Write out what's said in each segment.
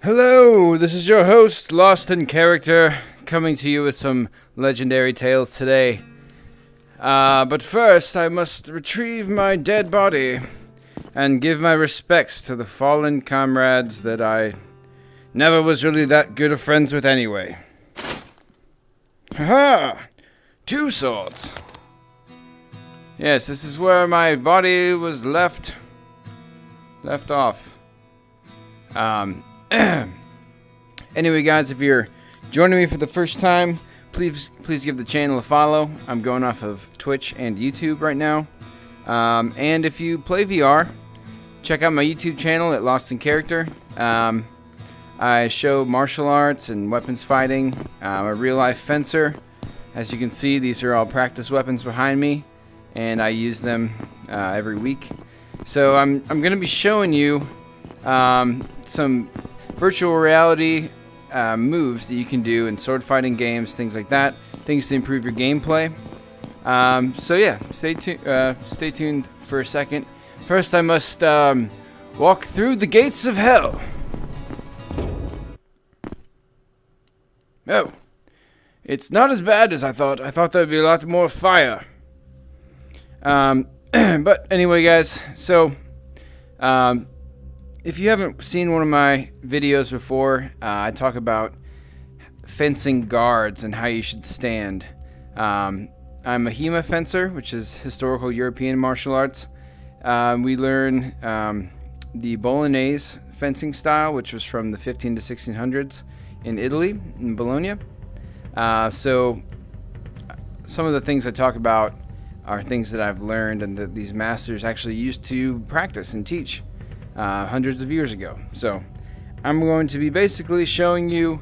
Hello, this is your host, Lost in Character, coming to you with some legendary tales today. But first, I must retrieve my dead body and give my respects to the fallen comrades that I never was really that good of friends with anyway. Haha! 2 swords! Yes, this is where my body was left off. Anyway, guys, if you're joining me for the first time, please give the channel a follow. I'm going off of Twitch and YouTube right now. And if you play VR, check out my YouTube channel at Lost in Character. I show martial arts and weapons fighting. I'm a real-life fencer. As you can see, these are all practice weapons behind me, and I use them every week. So I'm going to be showing you some virtual reality moves that you can do in sword fighting games, things like that, things to improve your gameplay. So yeah, stay tuned for a second. First, I must walk through the gates of hell. Oh, it's not as bad as I thought. I thought there'd be a lot more fire. But anyway, guys, so if you haven't seen one of my videos before, I talk about fencing guards and how you should stand. I'm a HEMA fencer, which is historical European martial arts. We learn the Bolognese fencing style, which was from the 15 to 1600s in Italy, in Bologna. So some of the things I talk about are things that I've learned and that these masters actually used to practice and teach hundreds of years ago. So I'm going to be basically showing you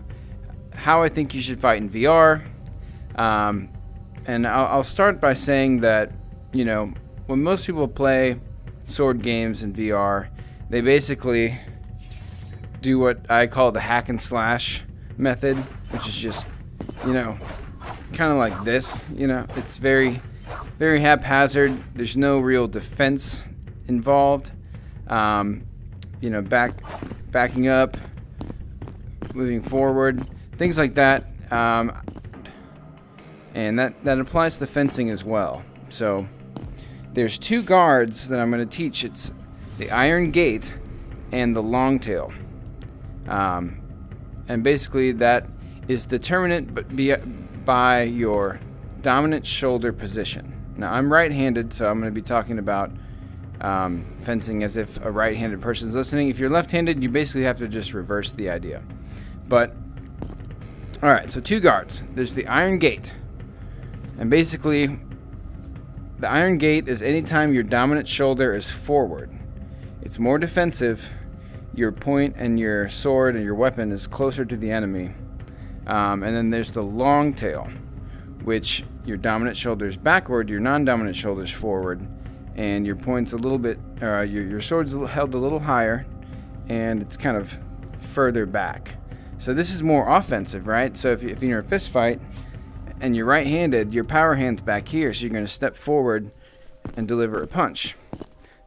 how I think you should fight in VR. And I'll start by saying that, you know, when most people play sword games in VR, they basically do what I call the hack and slash method, which is just, you know, kind of like this. You know, it's very haphazard. There's no real defense involved. You know, backing up, moving forward, things like that. And that applies to fencing as well. So there's 2 guards that I'm going to teach. It's the Iron Gate and the Long Tail. And basically that is determined by your dominant shoulder position. Now, I'm right-handed, so I'm going to be talking about fencing as if a right-handed person is listening. If you're left-handed, you basically have to just reverse the idea. But, alright, so 2 guards. There's the Iron Gate. And basically, the Iron Gate is anytime your dominant shoulder is forward. It's more defensive. Your point and your sword and your weapon is closer to the enemy. And then there's the Long Tail, which your dominant shoulder is backward, your non-dominant shoulder is forward, and your point's a little bit, your sword's held a little higher, and it's kind of further back. So this is more offensive, right? So if you're in a fist fight and you're right-handed, your power hand's back here, so you're going to step forward and deliver a punch.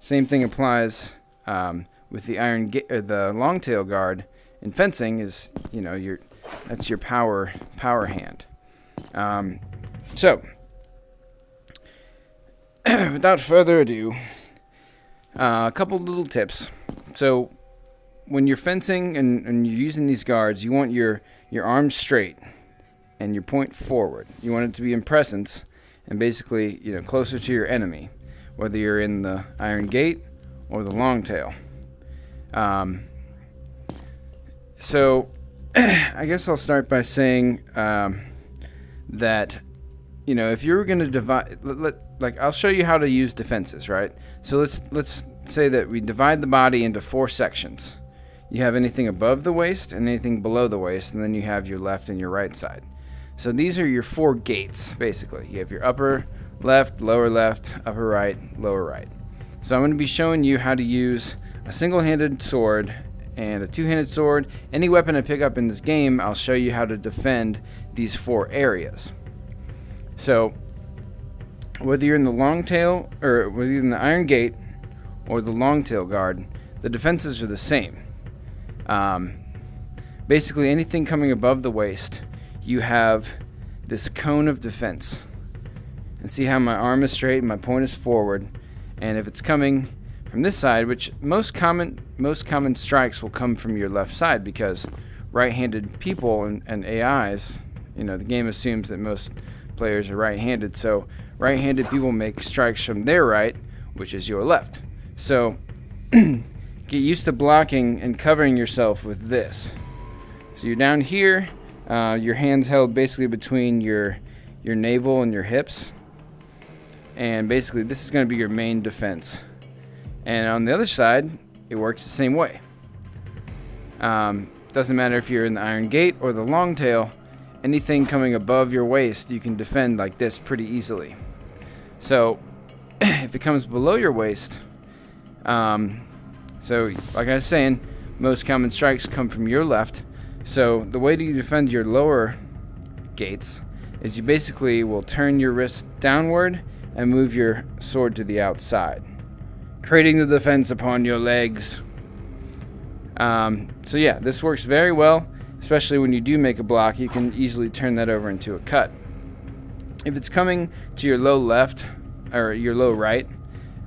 Same thing applies with the the Long Tail guard in fencing. Is, you know, that's your power hand. So, without further ado, a couple little tips. So, when you're fencing and you're using these guards, you want your arms straight and your point forward. You want it to be in presence and basically, you know, closer to your enemy, whether you're in the Iron Gate or the Long Tail. So, I guess I'll start by saying that, you know, if you're going to divide, like I'll show you how to use defenses, right? So let's say that we divide the body into 4 sections. You have anything above the waist and anything below the waist, and then you have your left and your right side. So these are your 4 gates, basically. You have your upper left, upper right, lower right. So I'm going to be showing you how to use a single-handed sword and a 2-handed sword. Any weapon I pick up in this game, I'll show you how to defend these 4 areas. So whether you're in the Long Tail, or whether you're in the Iron Gate or the Long Tail guard, the defenses are the same. basically anything coming above the waist, you have this cone of defense. And see how my arm is straight and my point is forward. And if it's coming from this side, which most common strikes will come from your left side, because right-handed people and AIs, the game assumes that most players are right-handed, so right-handed people make strikes from their right, which is your left. So get used to blocking and covering yourself with this. So you're down here, your hands held basically between your navel and your hips, and basically this is going to be your main defense. And on the other side, it works the same way. Doesn't matter if you're in the iron gate or the long tail, anything coming above your waist you can defend like this pretty easily. So if it comes below your waist, so like I was saying, most common strikes come from your left. So the way to defend your lower gates is you basically will turn your wrist downward and move your sword to the outside, creating the defense upon your legs. So yeah, this works very well, especially when you do make a block. You can easily turn that over into a cut. If it's coming to your low left or your low right,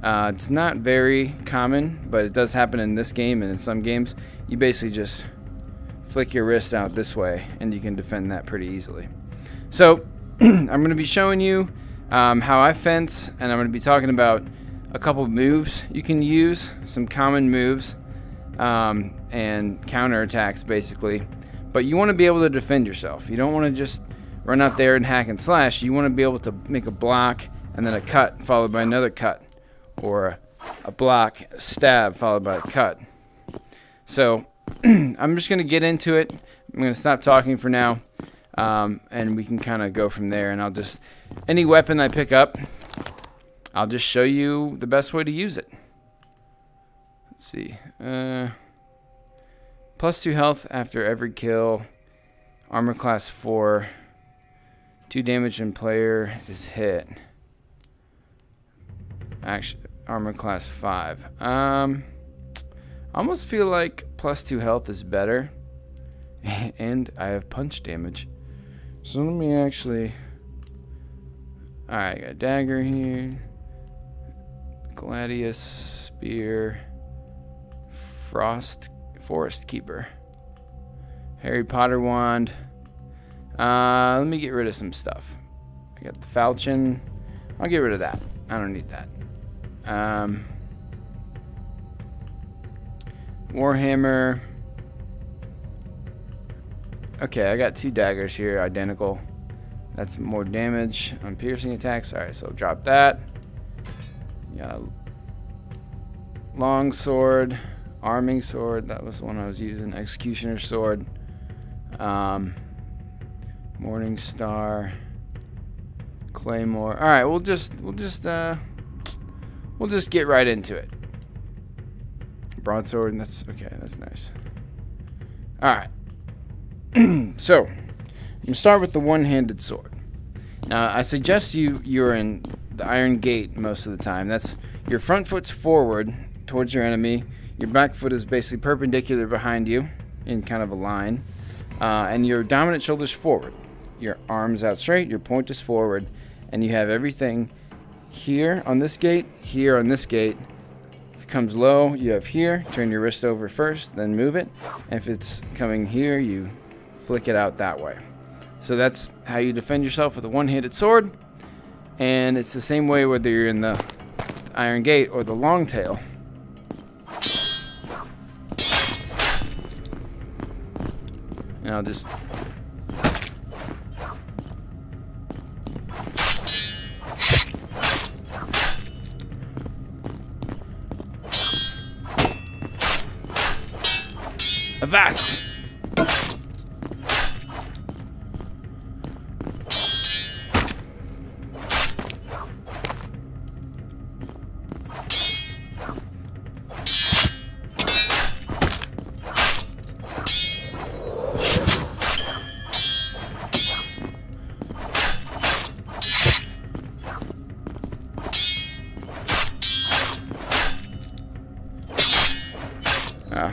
it's not very common, but it does happen in this game and in some games. You basically just flick your wrist out this way and you can defend that pretty easily. So I'm going to be showing you how I fence, and I'm going to be talking about a couple moves you can use, some common moves, and counterattacks basically. But you want to be able to defend yourself. You don't want to just run out there and hack and slash. You want to be able to make a block and then a cut followed by another cut, or a block, a stab followed by a cut. So I'm just going to get into it. I'm going to stop talking for now, and we can kind of go from there. And any weapon I pick up, I'll just show you the best way to use it. Let's see. +2 health after every kill. Armor class 4. 2 damage when player is hit. Actually, armor class 5. I almost feel like +2 health is better. And I have punch damage. So let me actually... Alright, I got a dagger here. Gladius, spear, forest keeper, Harry Potter wand. Let me get rid of some stuff. I got the falchion. I'll get rid of that. I don't need that. Warhammer. Okay, I got 2 daggers here, identical. That's more damage on piercing attacks. Alright, so I'll drop that. Yeah, long sword, arming sword. That was the one I was using. Executioner sword. Morning star. Claymore. All right, we'll just get right into it. Broadsword. That's okay. That's nice. All right. So, I'm gonna start with the one-handed sword. Now, I suggest you're in the iron gate most of the time. That's your front foot's forward towards your enemy. Your back foot is basically perpendicular behind you in kind of a line. And your dominant shoulder's forward. Your arms out straight, your point is forward, and you have everything here on this gate, here on this gate. If it comes low, you have here. Turn your wrist over first, then move it. And if it's coming here, you flick it out that way. So that's how you defend yourself with a one-handed sword. And it's the same way whether you're in the iron gate or the long tail. And I'll just... Avast!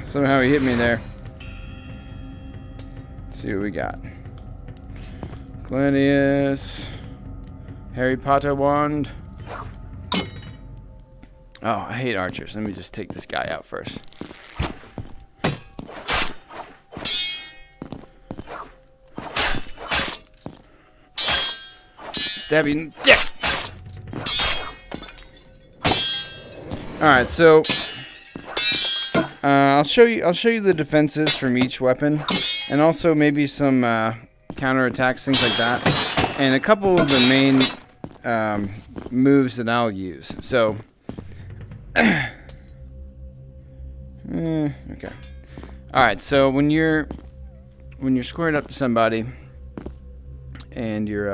Somehow he hit me there. Let's see what we got. Gladius. Harry Potter wand. Oh, I hate archers. Let me just take this guy out first. Stab you in the dick. Alright, so I'll show you the defenses from each weapon, and also maybe some counterattacks, things like that, and a couple of the main moves that I'll use. So okay. Alright, so when you're squared up to somebody and you're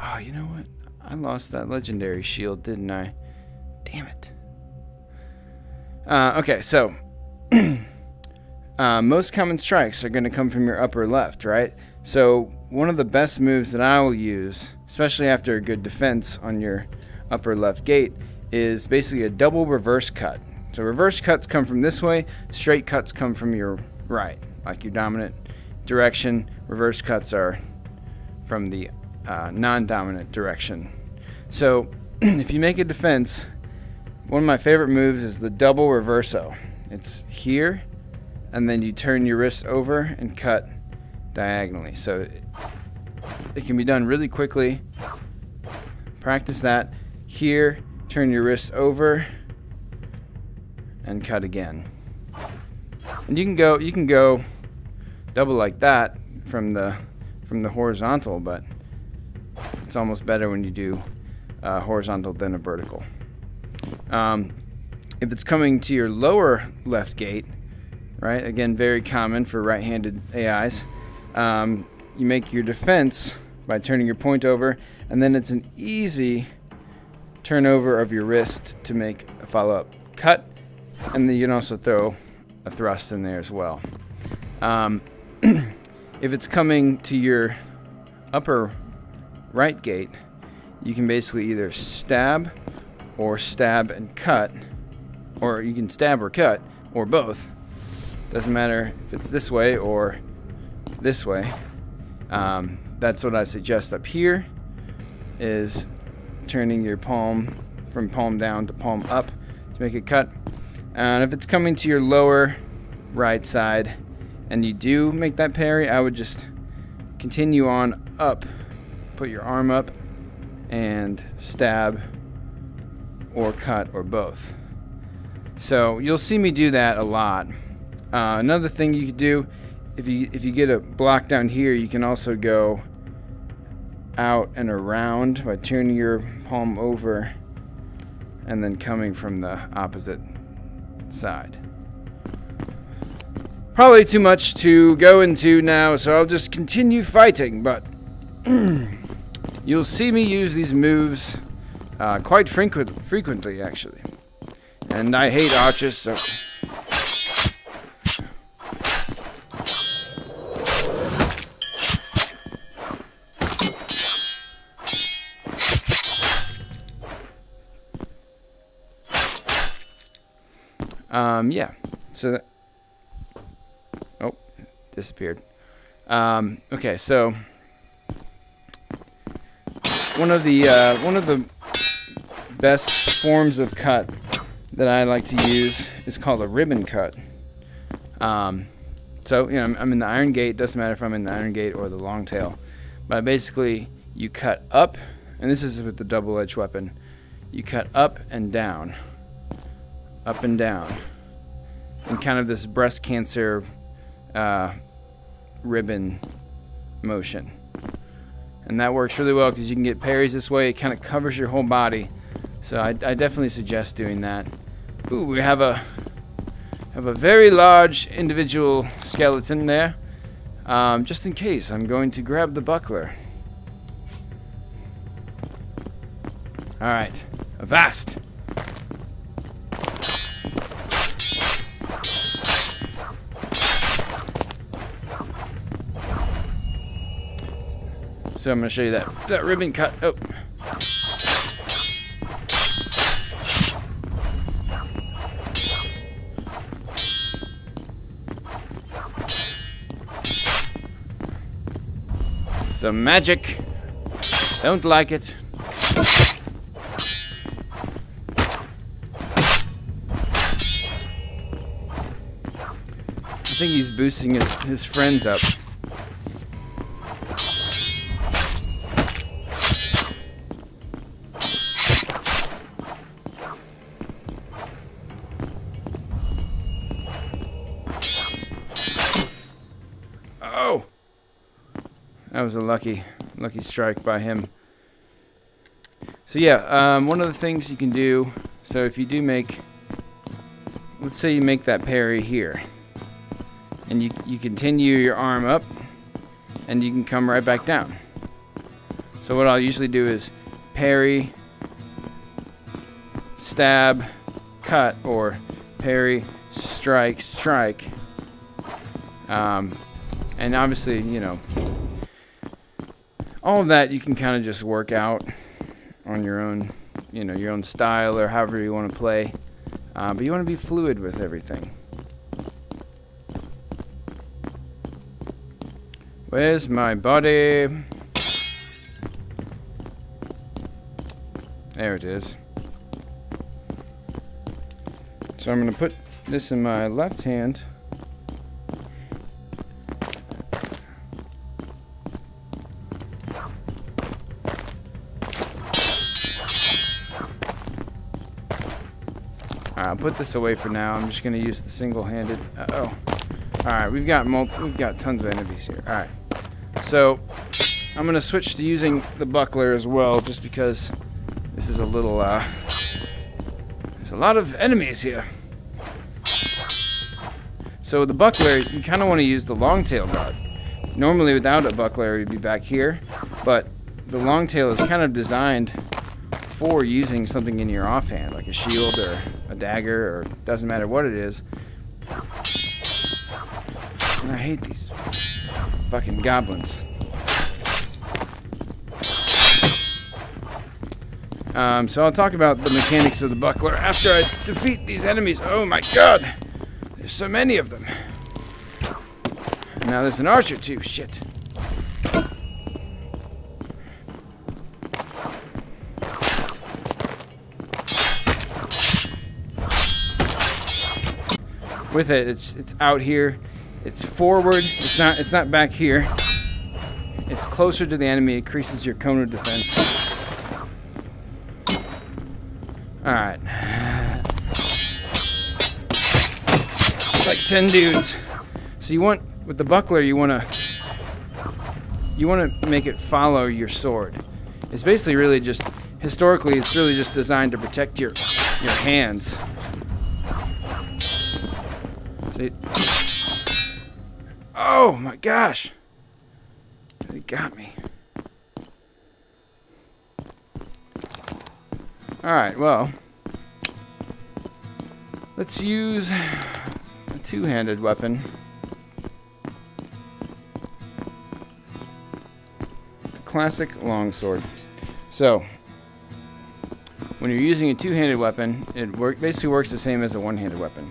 oh, you know what? I lost that legendary shield, didn't I? Damn it. Okay, so most common strikes are going to come from your upper left, right? So one of the best moves that I will use, especially after a good defense on your upper left gate, is basically a double reverse cut. So reverse cuts come from this way, straight cuts come from your right, like your dominant direction. Reverse cuts are from the non-dominant direction. So if you make a defense, one of my favorite moves is the double reverso. It's here, and then you turn your wrist over and cut diagonally. So it can be done really quickly. Practice that. Here, turn your wrist over and cut again. And you can go double like that from the horizontal, but it's almost better when you do horizontal than a vertical. If it's coming to your lower left gate, right, again, very common for right-handed AIs, you make your defense by turning your point over, and then it's an easy turnover of your wrist to make a follow-up cut, and then you can also throw a thrust in there as well. If it's coming to your upper right gate, you can basically either stab and cut, or you can stab or cut, or both. Doesn't matter if it's this way or this way. That's what I suggest up here, is turning your palm from palm down to palm up to make a cut. And if it's coming to your lower right side and you do make that parry, I would just continue on up, put your arm up and stab or cut or both. So you'll see me do that a lot. Another thing you could do, if you get a block down here, you can also go out and around by turning your palm over and then coming from the opposite side. Probably too much to go into now, so I'll just continue fighting, but you'll see me use these moves quite frequently, actually. And I hate archers, so... yeah, so that, oh, disappeared. Okay, so one of the best forms of cut that I like to use is called a ribbon cut. So, you know, I'm in the iron gate. Doesn't matter if I'm in the iron gate or the long tail, but basically you cut up, and this is with the double-edged weapon. You cut up and down, in kind of this breast cancer ribbon motion. And that works really well because you can get parries this way. It kind of covers your whole body. So I definitely suggest doing that. Ooh, we have a very large individual skeleton there. Just in case, I'm going to grab the buckler. Alright, avast! So I'm going to show you that ribbon cut. Oh. Some magic. Don't like it. I think he's boosting his friends up. Oh! That was a lucky strike by him. So yeah, one of the things you can do, so if you do make, let's say you make that parry here, and you continue your arm up, and you can come right back down. So what I'll usually do is parry, stab, cut, or parry, strike, strike. And obviously, you know, all of that you can kind of just work out on your own, you know, your own style or however you want to play. But you want to be fluid with everything. Where's my body? There it is. So I'm going to put this in my left hand. I'll put this away for now. I'm just going to use the single-handed. Uh-oh. Alright, we've got tons of enemies here. Alright. So, I'm going to switch to using the buckler as well, just because this is a little, there's a lot of enemies here. So, the buckler, you kind of want to use the long tail guard. Normally, without a buckler, you'd be back here, but the long tail is kind of designed for using something in your offhand, like a shield or a dagger, or doesn't matter what it is. And I hate these fucking goblins. So I'll talk about the mechanics of the buckler after I defeat these enemies. Oh my god! There's so many of them. And now there's an archer too. Shit. With it, it's out here. It's forward. It's not back here. It's closer to the enemy. It increases your cone of defense. All right. It's like 10 dudes. So you want, with the buckler, you want to make it follow your sword. It's basically really just, historically, it's really just designed to protect your hands. Oh my gosh! They got me. Alright, well, let's use a two-handed weapon. Classic longsword. So, when you're using a two-handed weapon, it basically works the same as a one-handed weapon.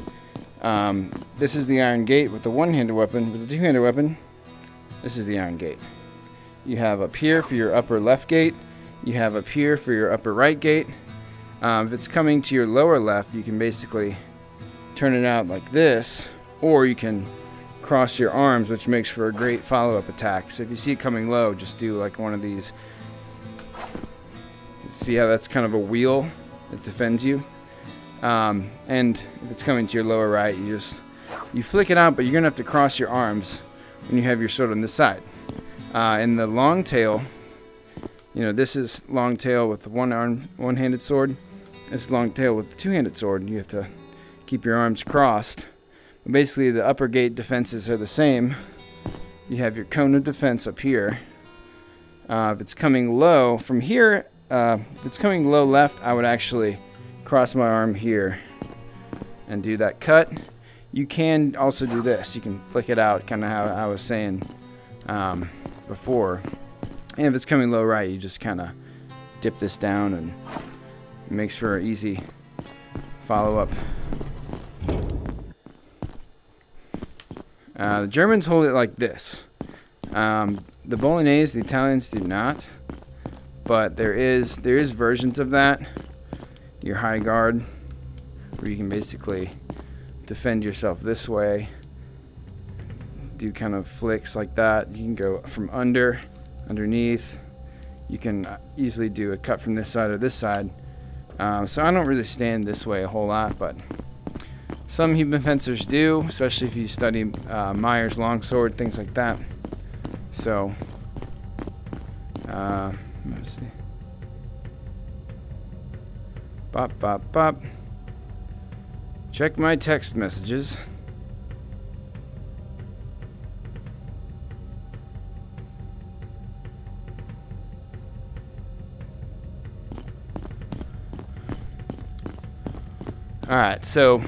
This is the iron gate with the one-handed weapon. With the two-handed weapon, this is the iron gate. You have up here for your upper left gate. You have up here for your upper right gate. If it's coming to your lower left, you can basically turn it out like this, or you can cross your arms, which makes for a great follow-up attack. So if you see it coming low, just do like one of these. See how that's kind of a wheel that defends you? And if it's coming to your lower right, you flick it out, but you're gonna have to cross your arms when you have your sword on this side. In the long tail, you know, this is long tail with the one-handed sword. This is long tail with the two-handed sword. You have to keep your arms crossed. But basically, the upper gate defenses are the same. You have your cone of defense up here. If it's coming low from here, if it's coming low left, I would actually cross my arm here and do that cut. You can also do this. You can flick it out, kind of how I was saying before. And if it's coming low right, you just kind of dip this down, and it makes for an easy follow-up. The Germans hold it like this. The Bolognese, the Italians do not, but there is versions of that. Your high guard, where you can basically defend yourself this way, do kind of flicks like that. You can go from underneath. You can easily do a cut from this side or this side. So I don't really stand this way a whole lot, but some human fencers do, especially if you study Meyer's longsword, things like that. So, let's see. Bop, bop, bop. Check my text messages. Alright, so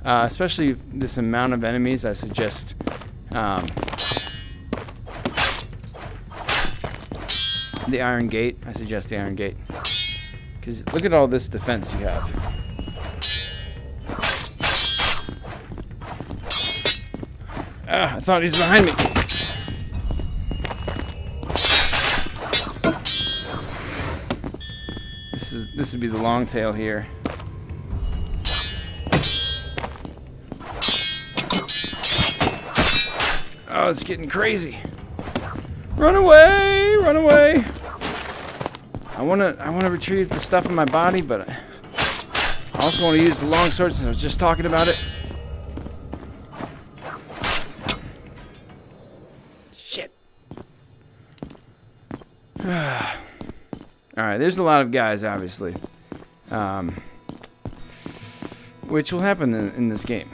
especially this amount of enemies, I suggest the Iron Gate. I suggest the Iron Gate. Because look at all this defense you have. I thought he was behind me. This would be the long tail here. Oh, it's getting crazy. Run away! Run away! I wanna retrieve the stuff in my body, but I also want to use the longsword since I was just talking about it. Shit. Alright, there's a lot of guys, obviously. Which will happen in this game.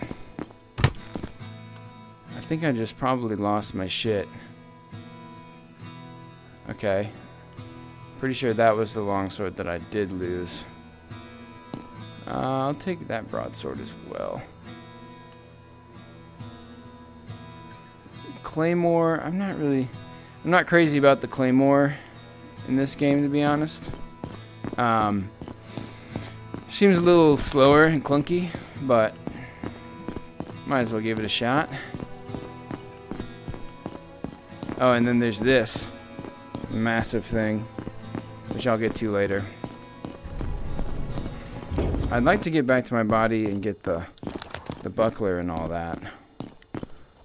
I think I just probably lost my shit. Okay. Pretty sure that was the longsword that I did lose. I'll take that broadsword as well. Claymore, I'm not crazy about the Claymore in this game, to be honest. Seems a little slower and clunky, but might as well give it a shot. Oh, and then there's this massive thing, which I'll get to later. I'd like to get back to my body and get the buckler and all that.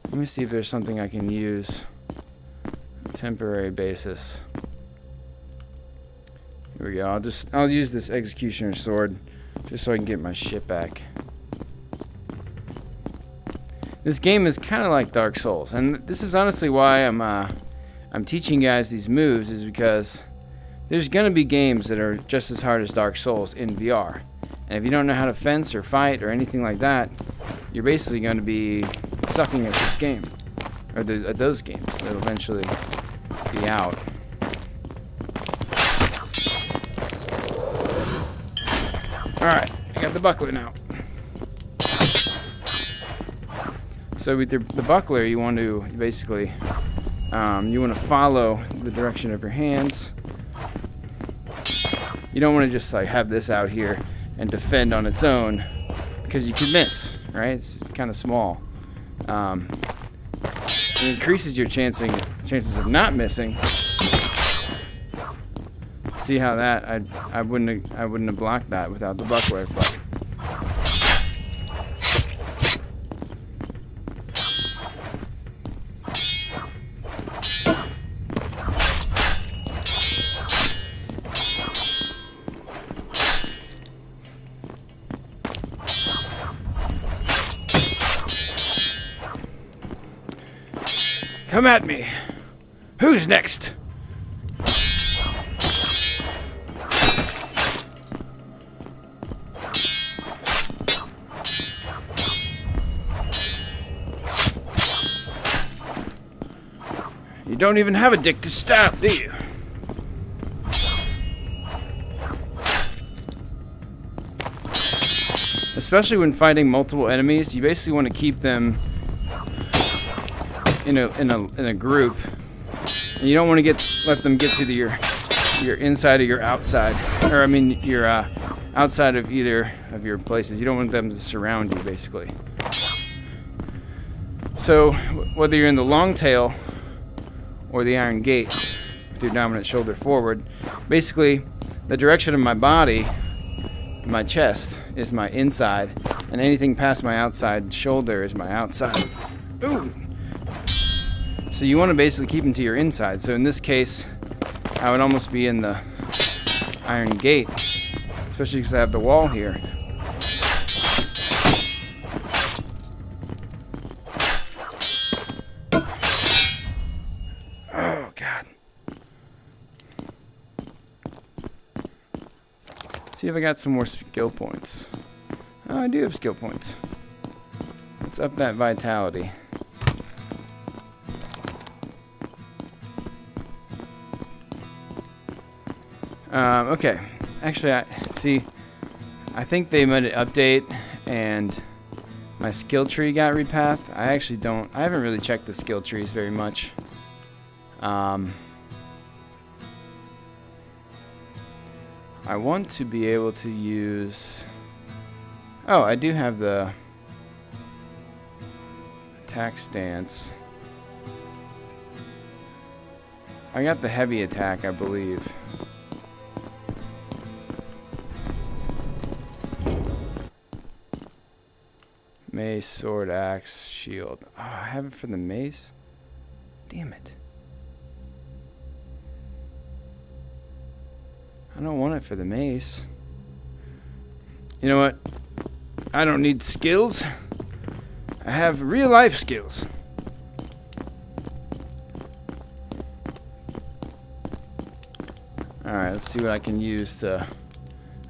Let me see if there's something I can use on a temporary basis. Here we go. I'll use this executioner sword just so I can get my shit back. This game is kind of like Dark Souls, and this is honestly why I'm teaching you guys these moves, is because there's gonna be games that are just as hard as Dark Souls in VR. And if you don't know how to fence or fight or anything like that, you're basically going to be sucking at this game, or at those games. They'll eventually be out. Alright, I got the buckler now. So with the buckler, you want to basically, you want to follow the direction of your hands. You don't want to just like have this out here and defend on its own, because you could miss, right? It's kind of small. It increases your chances of not missing. See how that I wouldn't have blocked that without the buckler, but come at me. Who's next? You don't even have a dick to stab, do you? Especially when fighting multiple enemies, you basically want to keep them in a group, and you don't want to let them get to your inside or your outside, or I mean your outside of either of your places. You don't want them to surround you, basically. So whether you're in the long tail or the iron gate with your dominant shoulder forward. Basically, the direction of my body, my chest, is my inside, and anything past my outside shoulder is my outside. Ooh. So you want to basically keep them to your inside. So in this case, I would almost be in the iron gate, especially because I have the wall here. Oh, God. See if I got some more skill points. Oh, I do have skill points. Let's up that vitality. Okay. Actually, I think they made an update and my skill tree got repathed. I haven't really checked the skill trees very much. I want to be able to use... Oh, I do have the attack stance. I got the heavy attack, I believe. Mace, sword, axe, shield. Oh, I have it for the mace? Damn it. I don't want it for the mace. You know what? I don't need skills. I have real life skills. Alright, let's see what I can use to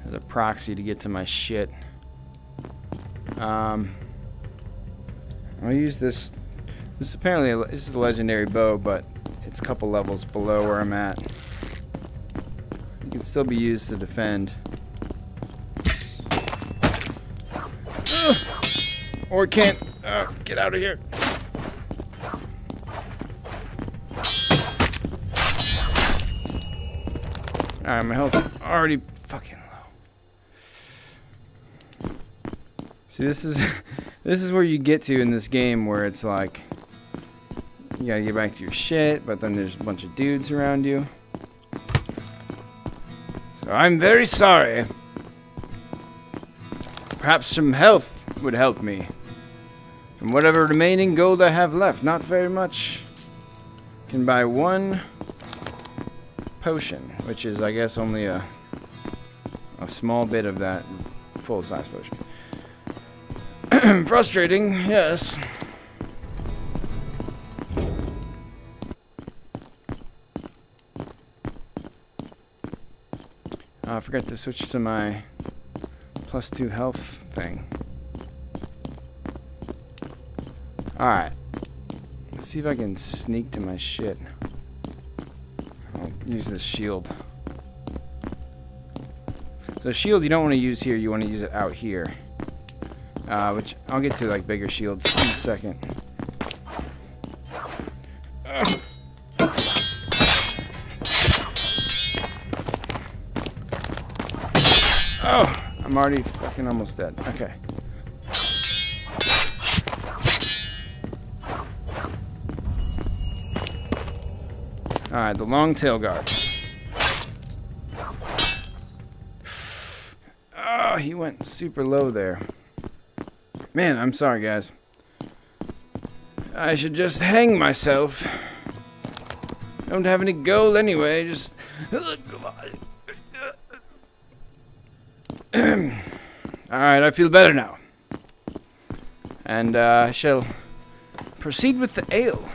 as a proxy to get to my shit. I'll use this. This is a legendary bow, but it's a couple levels below where I'm at. It can still be used to defend. Ugh. Or it can't. Get out of here. Alright, my health's already fucking low. See, this is where you get to in this game where it's like you gotta get back to your shit, but then there's a bunch of dudes around you. So I'm very sorry. Perhaps some health would help me. From whatever remaining gold I have left, not very much. Can buy one potion, which is, I guess, only a small bit of that full-size potion. Frustrating, yes. I forgot to switch to my +2 health thing. Alright. Let's see if I can sneak to my shit. I'll use this shield. So shield you don't want to use here, you want to use it out here. Which I'll get to like bigger shields in a second. Oh, I'm already fucking almost dead. Okay. Alright, the long tail guard. Oh, he went super low there. Man, I'm sorry, guys. I should just hang myself. Don't have any gold anyway, just... Alright, I feel better now. And I shall proceed with the ale.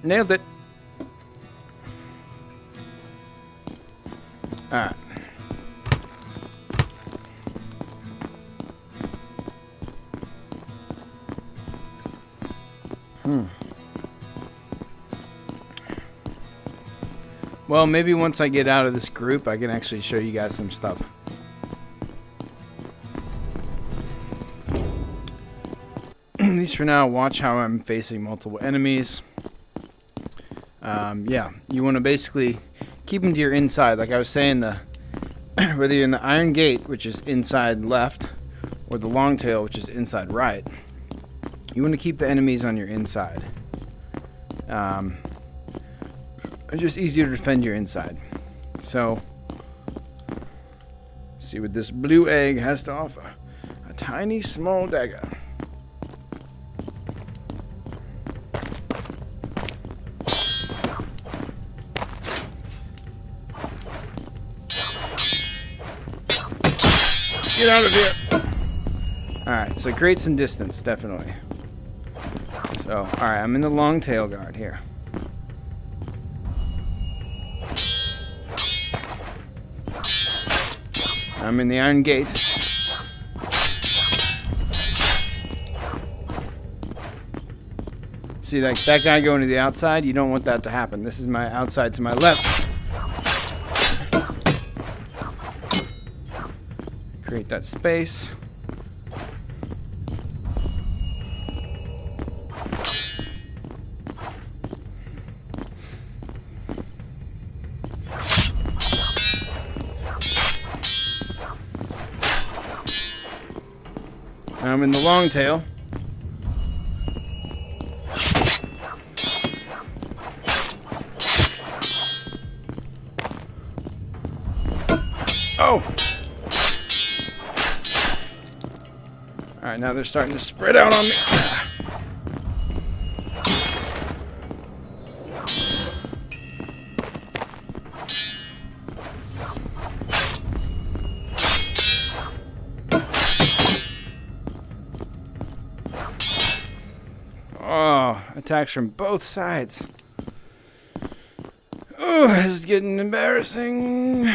Nailed it. Alright. Well, maybe once I get out of this group, I can actually show you guys some stuff. At least for now, watch how I'm facing multiple enemies. Yeah, you want to basically keep them to your inside. Like I was saying, whether you're in the iron gate, which is inside left, or the long tail, which is inside right, you want to keep the enemies on your inside. It's just easier to defend your inside. So, let's see what this blue egg has to offer. A tiny, small dagger. Get out of here! Alright, so create some distance, definitely. So, alright, I'm in the long tail guard here. I'm in the iron gate. See, like that guy going to the outside, you don't want that to happen. This is my outside to my left. Create that space. I'm in the long tail. Oh! Alright, now they're starting to spread out on me. Oh, attacks from both sides. Oh, this is getting embarrassing.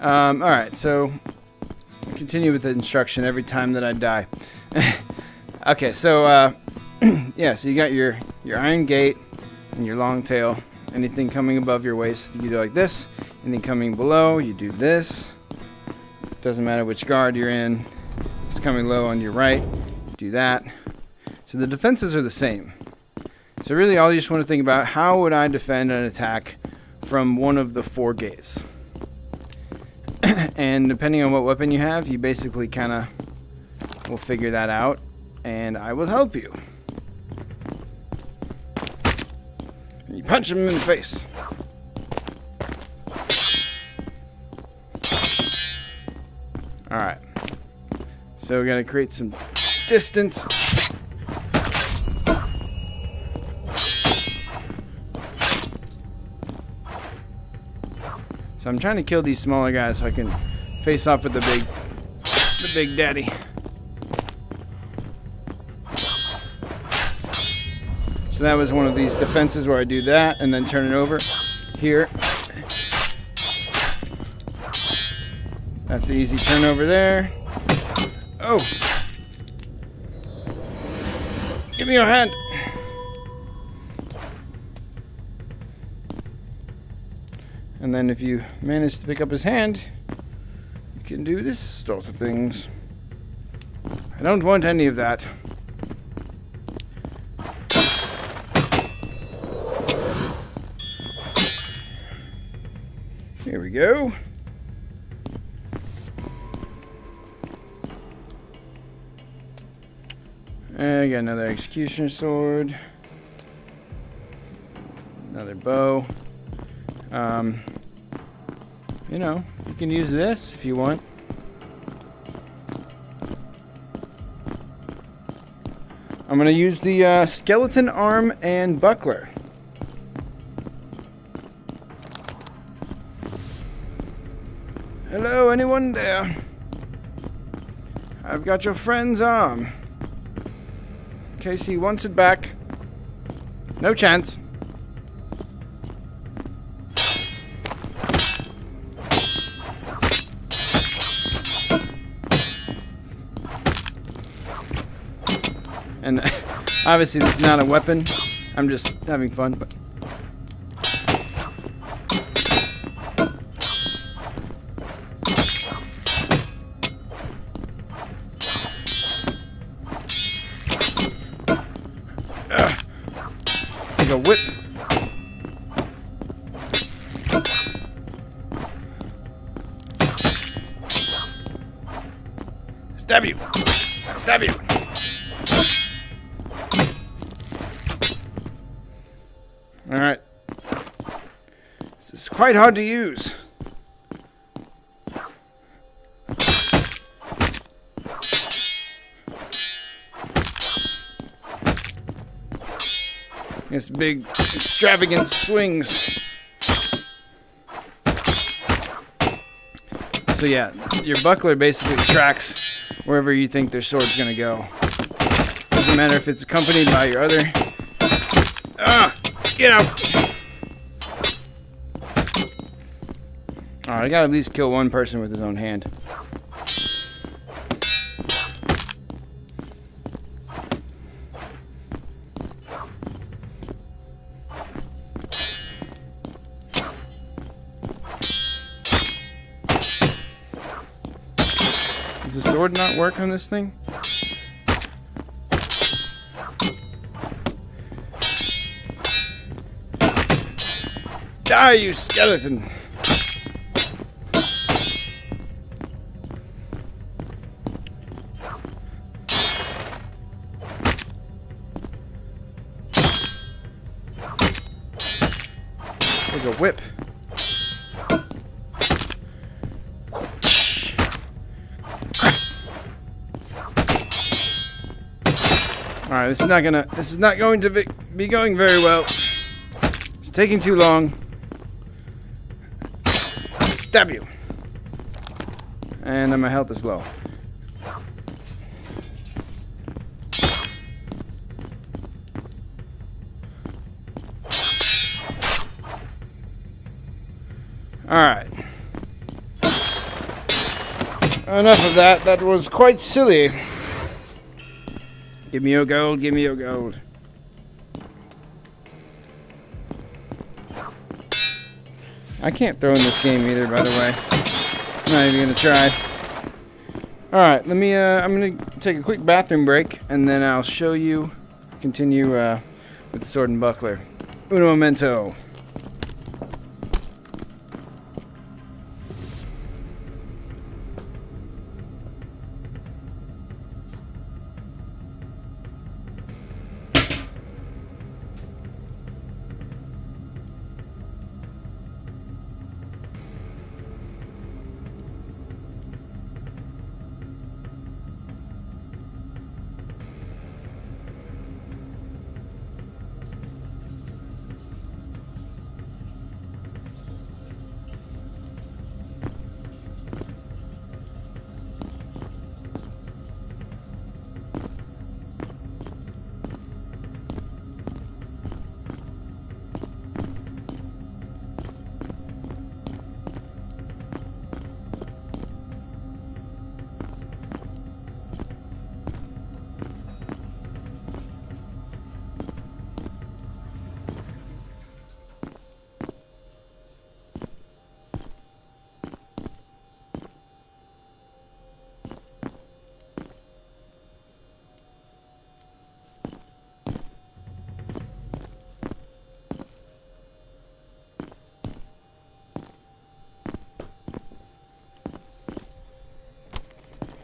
Alright, so continue with the instruction every time that I die. Okay, so yeah, so you got your iron gate and your long tail. Anything coming above your waist, you do like this. Anything coming below, you do this. Doesn't matter which guard you're in. If it's coming low on your right, do that. So the defenses are the same. So really all you just want to think about, how would I defend an attack from one of the 4 gates? And depending on what weapon you have, you basically kind of will figure that out, and I will help you. And you punch him in the face. Alright. So we gotta create some distance. So I'm trying to kill these smaller guys so I can face off with the big daddy. So that was one of these defenses where I do that and then turn it over here. That's the easy turn over there. Oh! Give me your hand! And then if you manage to pick up his hand, you can do this sorts of things. I don't want any of that. Here we go. And I got another executioner sword. Another bow. You know, you can use this if you want. I'm going to use the skeleton arm and buckler. Hello, anyone there? I've got your friend's arm. In case he wants it back. No chance. And obviously this is not a weapon. I'm just having fun, but like a whip. Stab you! Stab you! Alright. This is quite hard to use. It's big, extravagant swings. So yeah, your buckler basically tracks wherever you think their sword's gonna go. Doesn't matter if it's accompanied by your other. Ah, get out! Alright, I gotta at least kill one person with his own hand. Does the sword not work on this thing? Die, you skeleton! Like a whip. Alright, this is not going to be going very well. It's taking too long. Stab you. And then my health is low. Alright. Enough of that. That was quite silly. Give me your gold, give me your gold. I can't throw in this game either, by the way. I'm not even gonna try. Alright, I'm gonna take a quick bathroom break, and then I'll show you, continue with the sword and buckler. Uno momento.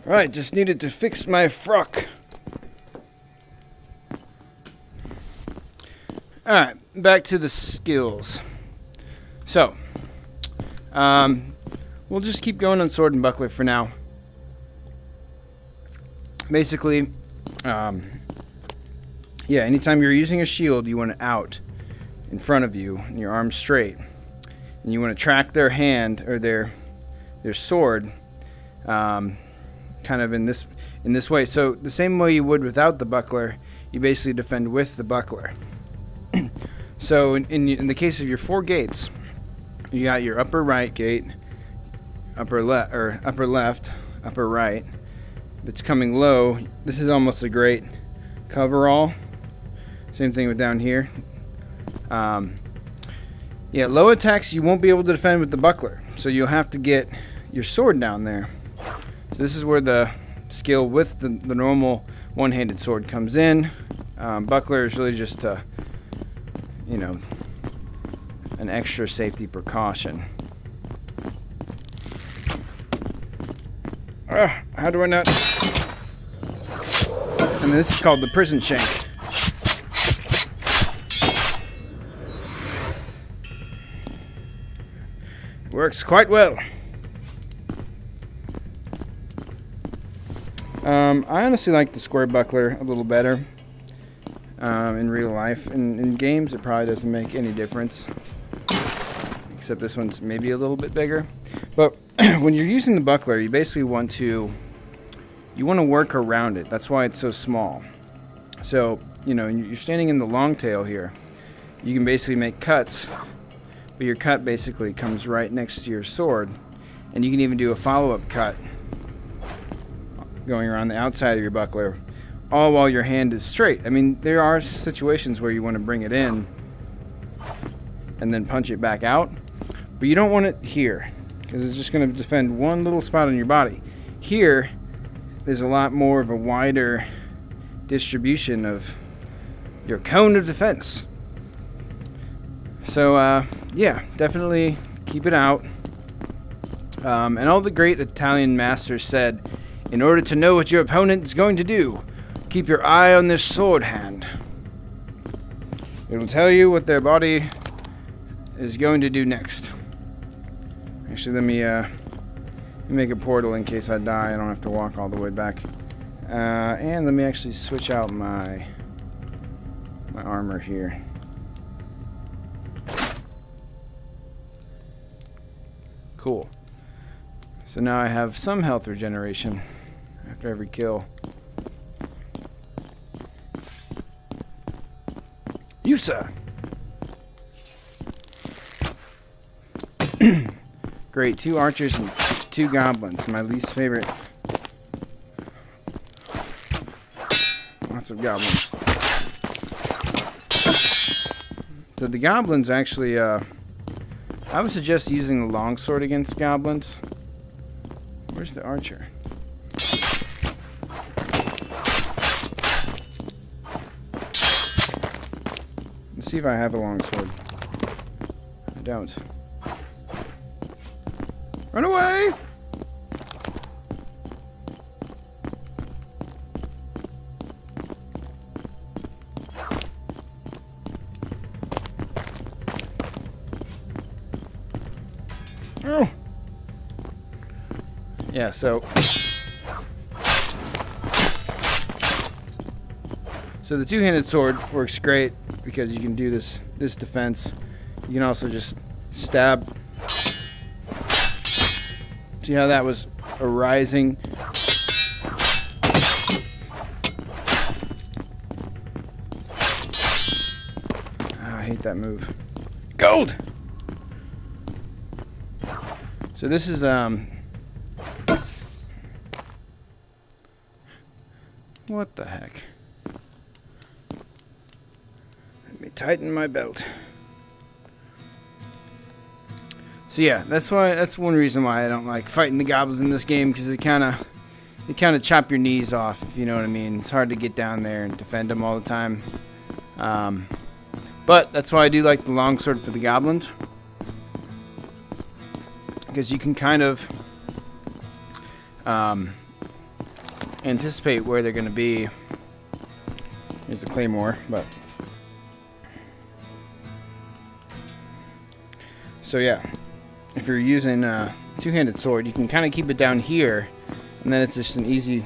Right, just needed to fix my frock. Alright, back to the skills. So, we'll just keep going on sword and buckler for now. Basically, yeah, anytime you're using a shield, you want it out in front of you, and your arms straight. And you want to track their hand, or their sword, kind of in this way. So the same way you would without the buckler, you basically defend with the buckler. So in the case of your 4 gates, you got your upper right gate, upper left, upper right. If it's coming low, this is almost a great coverall. Same thing with down here. Yeah, low attacks you won't be able to defend with the buckler, so you'll have to get your sword down there. So this is where the skill with the normal one-handed sword comes in. Buckler is really just an extra safety precaution. How do I not? And this is called the prison shank. Works quite well. I honestly like the square buckler a little better in real life. In games, it probably doesn't make any difference, except this one's maybe a little bit bigger. But when you're using the buckler, you basically want to work around it. That's why it's so small. So, you're standing in the long tail here. You can basically make cuts, but your cut basically comes right next to your sword. And you can even do a follow-up cut going around the outside of your buckler, all while your hand is straight. I mean, there are situations where you want to bring it in and then punch it back out, but you don't want it here, because it's just going to defend one little spot on your body. Here, there's a lot more of a wider distribution of your cone of defense. So, yeah, definitely keep it out. And all the great Italian masters said, in order to know what your opponent is going to do, keep your eye on their sword hand. It'll tell you what their body is going to do next. Actually, let me make a portal in case I die. I don't have to walk all the way back. And let me actually switch out my armor here. Cool. So now I have some health regeneration after every kill. Yusa! Great, 2 archers and 2 goblins. My least favorite. Lots of goblins. So the goblins actually, I would suggest using the longsword against goblins. Where's the archer? Let's see if I have a longsword. I don't. Run away! Oh! Yeah, so the two-handed sword works great because you can do this defense. You can also just stab. See how that was a rising? I hate that move. Gold! So this is what the heck? Let me tighten my belt. So yeah, that's one reason why I don't like fighting the goblins in this game, because they kind of chop your knees off, if you know what I mean. It's hard to get down there and defend them all the time. But that's why I do like the longsword for the goblins, because you can kind of anticipate where they're going to be. Here's the claymore, but so yeah, if you're using a two-handed sword, you can kind of keep it down here, and then it's just an easy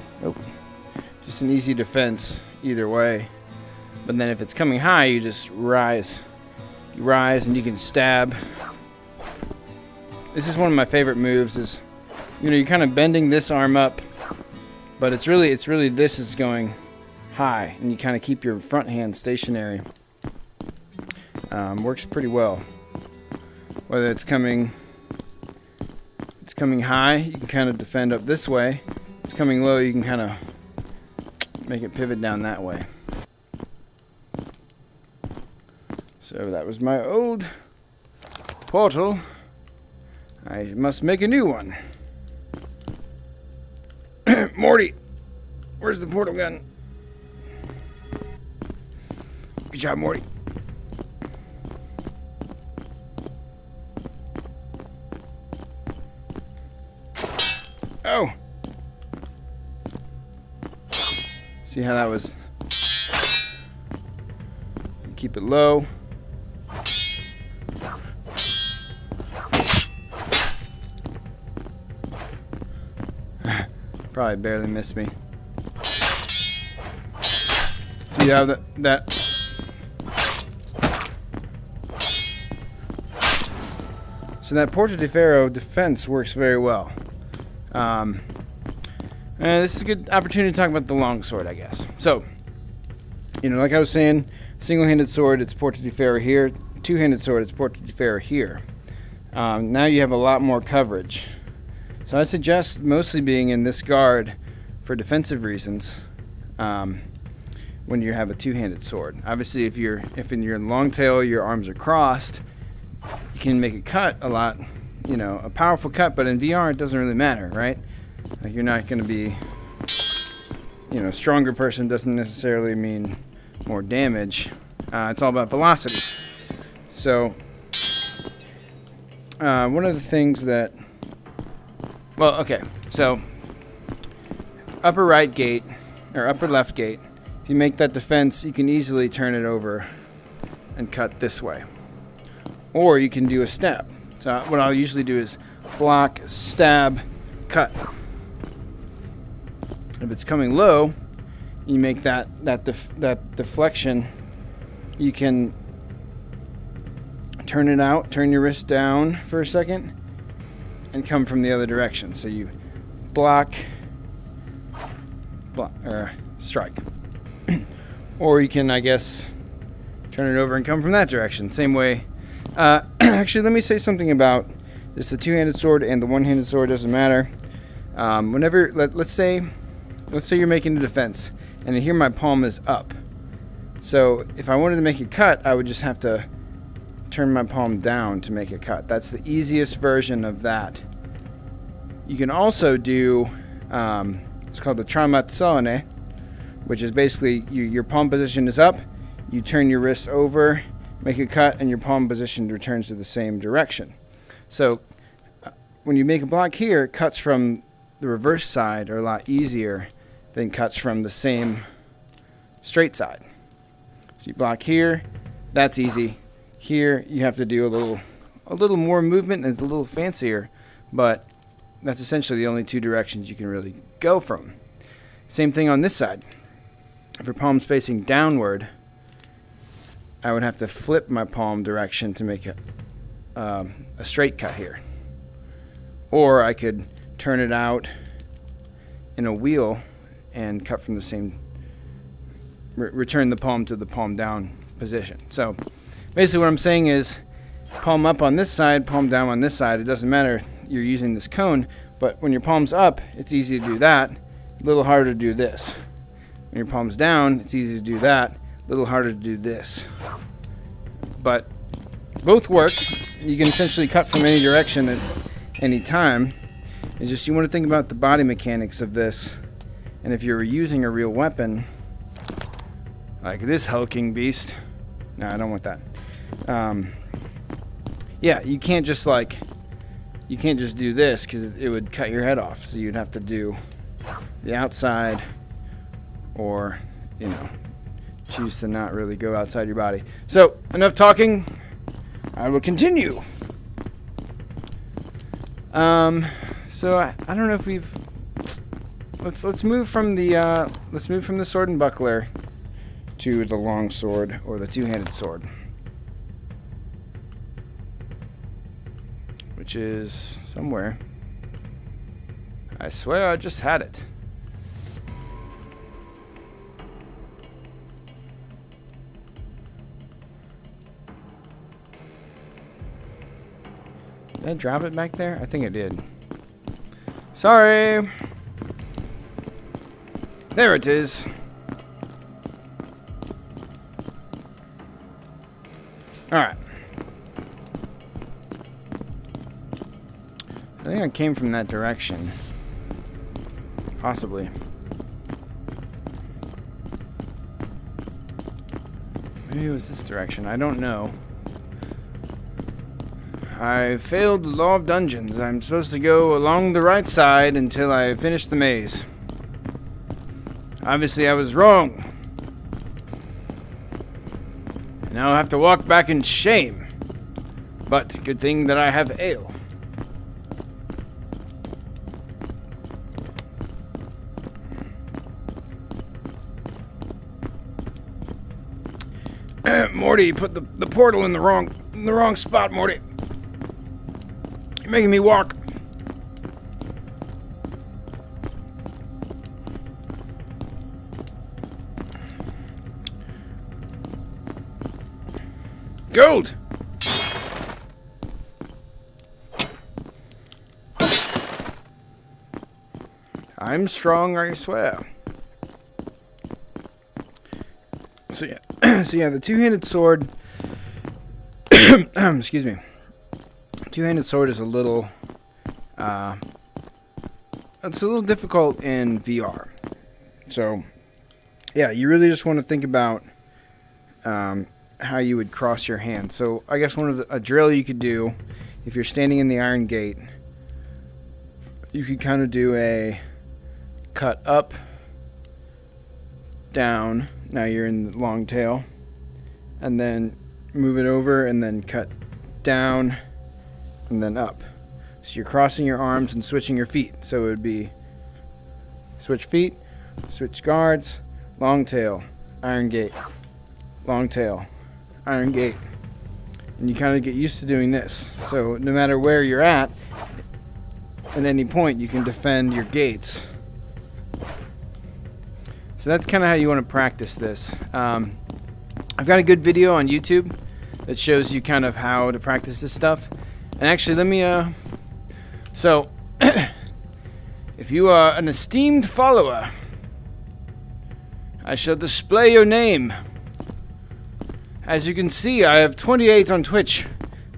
defense either way. But then if it's coming high, you just rise. You rise and you can stab. This is one of my favorite moves. Is you're kind of bending this arm up, but it's really this is going high, and you kind of keep your front hand stationary. Works pretty well. Whether it's coming high, you can kind of defend up this way. It's coming low, you can kind of make it pivot down that way. So that was my old portal. I must make a new one. Morty, where's the portal gun? Good job, Morty. Oh. See how that was? Keep it low. Probably barely missed me. See how that so that Porta di Ferro defense works very well. And this is a good opportunity to talk about the longsword, I guess. So, like I was saying, single-handed sword, it's Porta di Ferro here. Two-handed sword, it's Porta di Ferro here. Now you have a lot more coverage. So I suggest mostly being in this guard for defensive reasons when you have a two-handed sword. Obviously, if in your long tail your arms are crossed, you can make a cut a lot, a powerful cut, but in VR it doesn't really matter, right? Like you're not going to be, stronger person doesn't necessarily mean more damage. It's all about velocity. So one of the things that, so upper right gate or upper left gate, if you make that defense, you can easily turn it over and cut this way. Or you can do a stab. So what I'll usually do is block, stab, cut. If it's coming low, you make that deflection. You can turn it out, turn your wrist down for a second, and come from the other direction. So you block or strike. Or you can, I guess, turn it over and come from that direction. Same way. Actually, let me say something about this. The two-handed sword and the one-handed sword doesn't matter. Whenever, let's say you're making a defense, and here my palm is up. So if I wanted to make a cut, I would just have to turn my palm down to make a cut. That's the easiest version of that. You can also do, it's called the tramazzone, which is basically your palm position is up, you turn your wrist over, make a cut, and your palm position returns to the same direction. So when you make a block here, cuts from the reverse side are a lot easier than cuts from the same straight side. So you block here, that's easy. Here you have to do a little more movement, and it's a little fancier, but that's essentially the only two directions you can really go from. Same thing on this side. If your palm's facing downward, I would have to flip my palm direction to make a straight cut here. Or I could turn it out in a wheel and cut from the same, return the palm to the palm down position. So basically what I'm saying is palm up on this side, palm down on this side. It doesn't matter, you're using this cone, but when your palm's up, it's easy to do that. A little harder to do this. When your palm's down, it's easy to do that. A little harder to do this. But both work. You can essentially cut from any direction at any time. It's just you want to think about the body mechanics of this. And if you're using a real weapon, like this hulking beast, no, I don't want that. Yeah, you can't just do this because it would cut your head off. So you'd have to do the outside, or choose to not really go outside your body. So enough talking. I will continue. So I don't know if we've. Let's move from the sword and buckler to the long sword or the two-handed sword, which is somewhere. I swear I just had it. Did I drop it back there? I think I did. Sorry. There it is. Alright. I think I came from that direction. Possibly. Maybe it was this direction. I don't know. I failed the law of dungeons. I'm supposed to go along the right side until I finish the maze. Obviously, I was wrong. Now I have to walk back in shame. But good thing that I have ale. Morty, you put the portal in the wrong spot, Morty. You're making me walk. Gold! I'm strong, I swear. So yeah, the two-handed sword. Excuse me. Two-handed sword is a little. It's a little difficult in VR. So, yeah, you really just want to think about how you would cross your hand. So, I guess a drill you could do, if you're standing in the iron gate, you could kind of do a cut up, down. Now you're in the long tail, and then move it over, and then cut down, and then up. So you're crossing your arms and switching your feet. So it would be switch feet, switch guards, long tail, iron gate, long tail, iron gate. And you kind of get used to doing this. So no matter where you're at any point, you can defend your gates. So that's kind of how you want to practice this. I've got a good video on YouTube that shows you kind of how to practice this stuff. And actually, let me, so, if you are an esteemed follower, I shall display your name. As you can see, I have 28 on Twitch.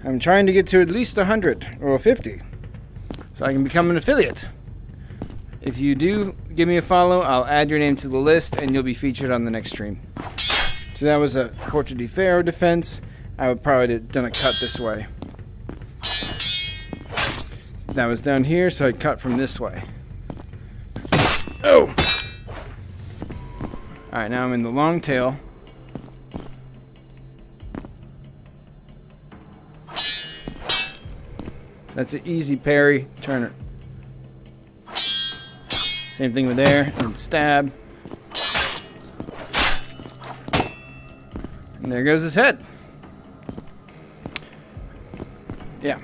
I'm trying to get to at least 100 or 50, so I can become an affiliate. If you do give me a follow, I'll add your name to the list, and you'll be featured on the next stream. So that was a Portrait de Ferro defense. I would probably have done a cut this way. That was down here, so I cut from this way. Oh! Alright, now I'm in the long tail. That's an easy parry. Turn it. Same thing with there, and stab. And there goes his head. Yeah.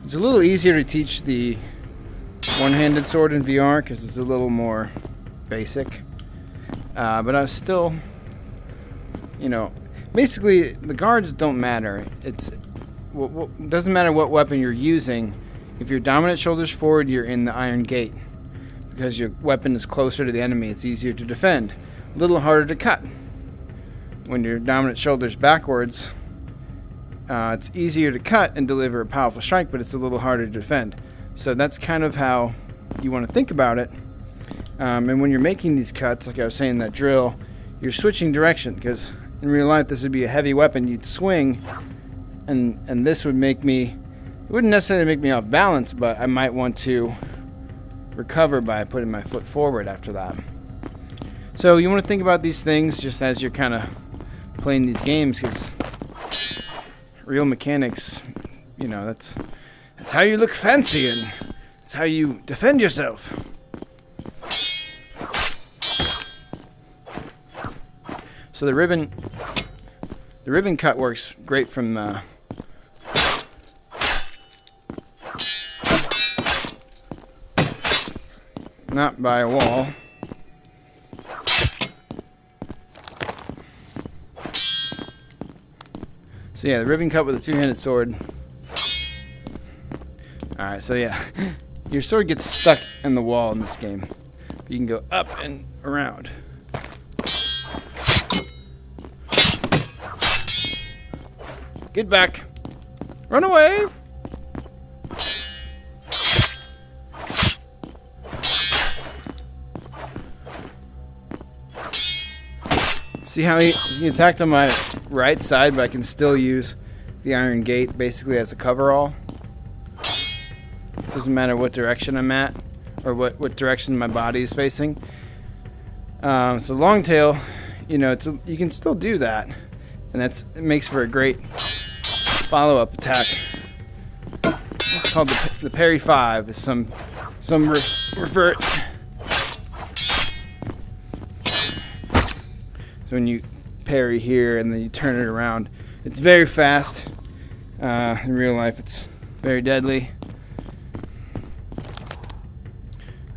It's a little easier to teach the one-handed sword in VR because it's a little more basic. But I was still, basically the guards don't matter. It doesn't matter what weapon you're using. If you're dominant shoulders forward, you're in the iron gate. Because your weapon is closer to the enemy, it's easier to defend. A little harder to cut. When you're dominant shoulders backwards, it's easier to cut and deliver a powerful strike, but it's a little harder to defend. So that's kind of how you want to think about it. And when you're making these cuts, like I was saying in that drill, you're switching direction. Because in real life, this would be a heavy weapon. You'd swing, and this would make me... It wouldn't necessarily make me off balance, but I might want to recover by putting my foot forward after that. So you want to think about these things just as you're kind of playing these games, because real mechanics, that's how you look fancy, and it's how you defend yourself. So the ribbon cut works great from not by a wall. So yeah, the ribbon cut with a two-handed sword. Alright, so yeah. Your sword gets stuck in the wall in this game. You can go up and around. Get back. Run away. See how he attacked on my right side, but I can still use the iron gate basically as a coverall. Doesn't matter what direction I'm at. or what direction my body is facing. So long tail, you know, you can still do that, and it makes for a great follow-up attack. It's called the parry 5. It's some revert. So when you parry here and then you turn it around, it's very fast. In real life, it's very deadly.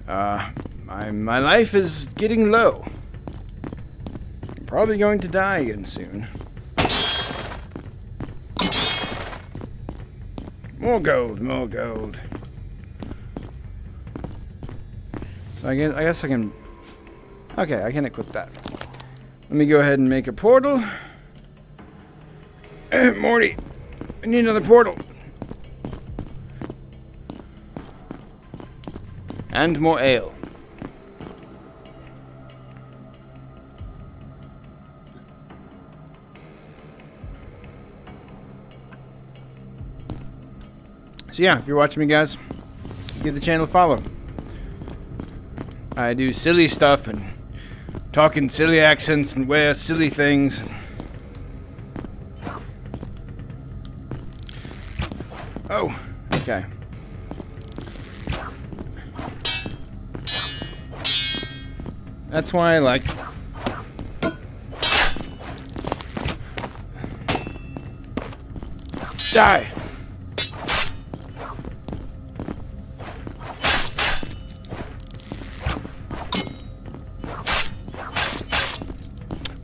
My life is getting low. I'm probably going to die again soon. More gold, more gold. So I guess I can. Okay, I can equip that. Let me go ahead and make a portal. Morty, I need another portal. And more ale. So yeah, if you're watching me, guys, give the channel a follow. I do silly stuff and talk in silly accents and wear silly things. Oh, okay. That's why I like. Die.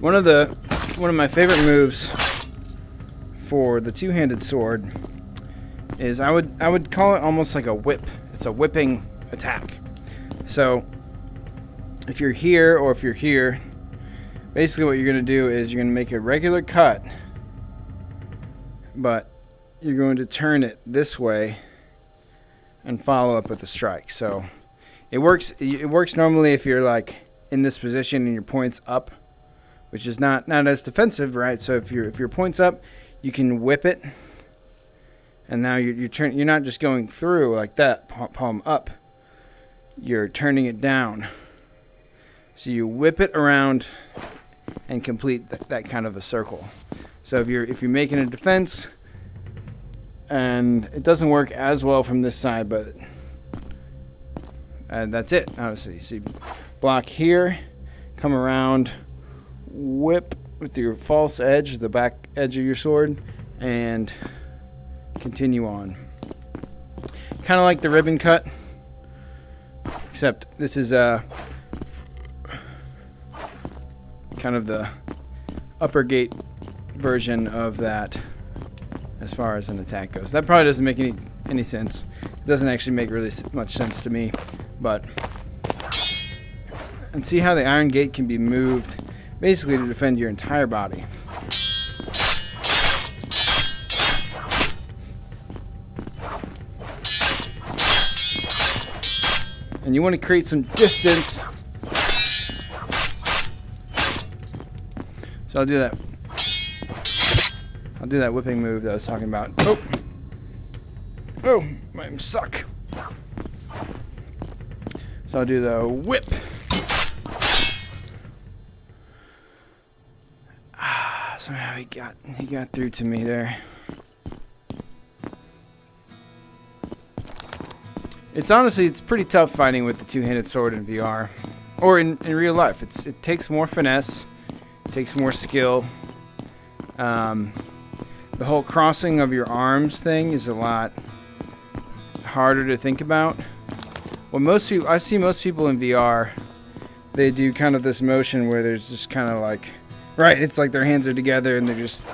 One of my favorite moves for the two-handed sword is I would call it almost like a whip. It's a whipping attack. So if you're here or if you're here, basically what you're going to do is you're going to make a regular cut, but you're going to turn it this way and follow up with a strike. So it works normally if you're like in this position and your point's up, which is not as defensive, right? So if your point's up, you can whip it, and now you're not just going through like that, palm up. You're turning it down. So you whip it around and complete that kind of a circle. So if you're making a defense, and it doesn't work as well from this side, but that's it. Obviously, so you block here, come around, whip with your false edge, the back edge of your sword, and continue on. Kind of like the ribbon cut, except this is kind of the upper gate version of that as far as an attack goes. That probably doesn't make any sense. It doesn't actually make really much sense to me, but and see how the iron gate can be moved basically to defend your entire body. And you want to create some distance. So I'll do that. I'll do that whipping move that I was talking about. Oh, I suck. So I'll do the whip. Somehow he got through to me there. It's pretty tough fighting with the two-handed sword in VR, or in real life. It takes more finesse, it takes more skill. The whole crossing of your arms thing is a lot harder to think about. Well, I see most people in VR, they do kind of this motion where there's just kind of like, right, it's like their hands are together and they're just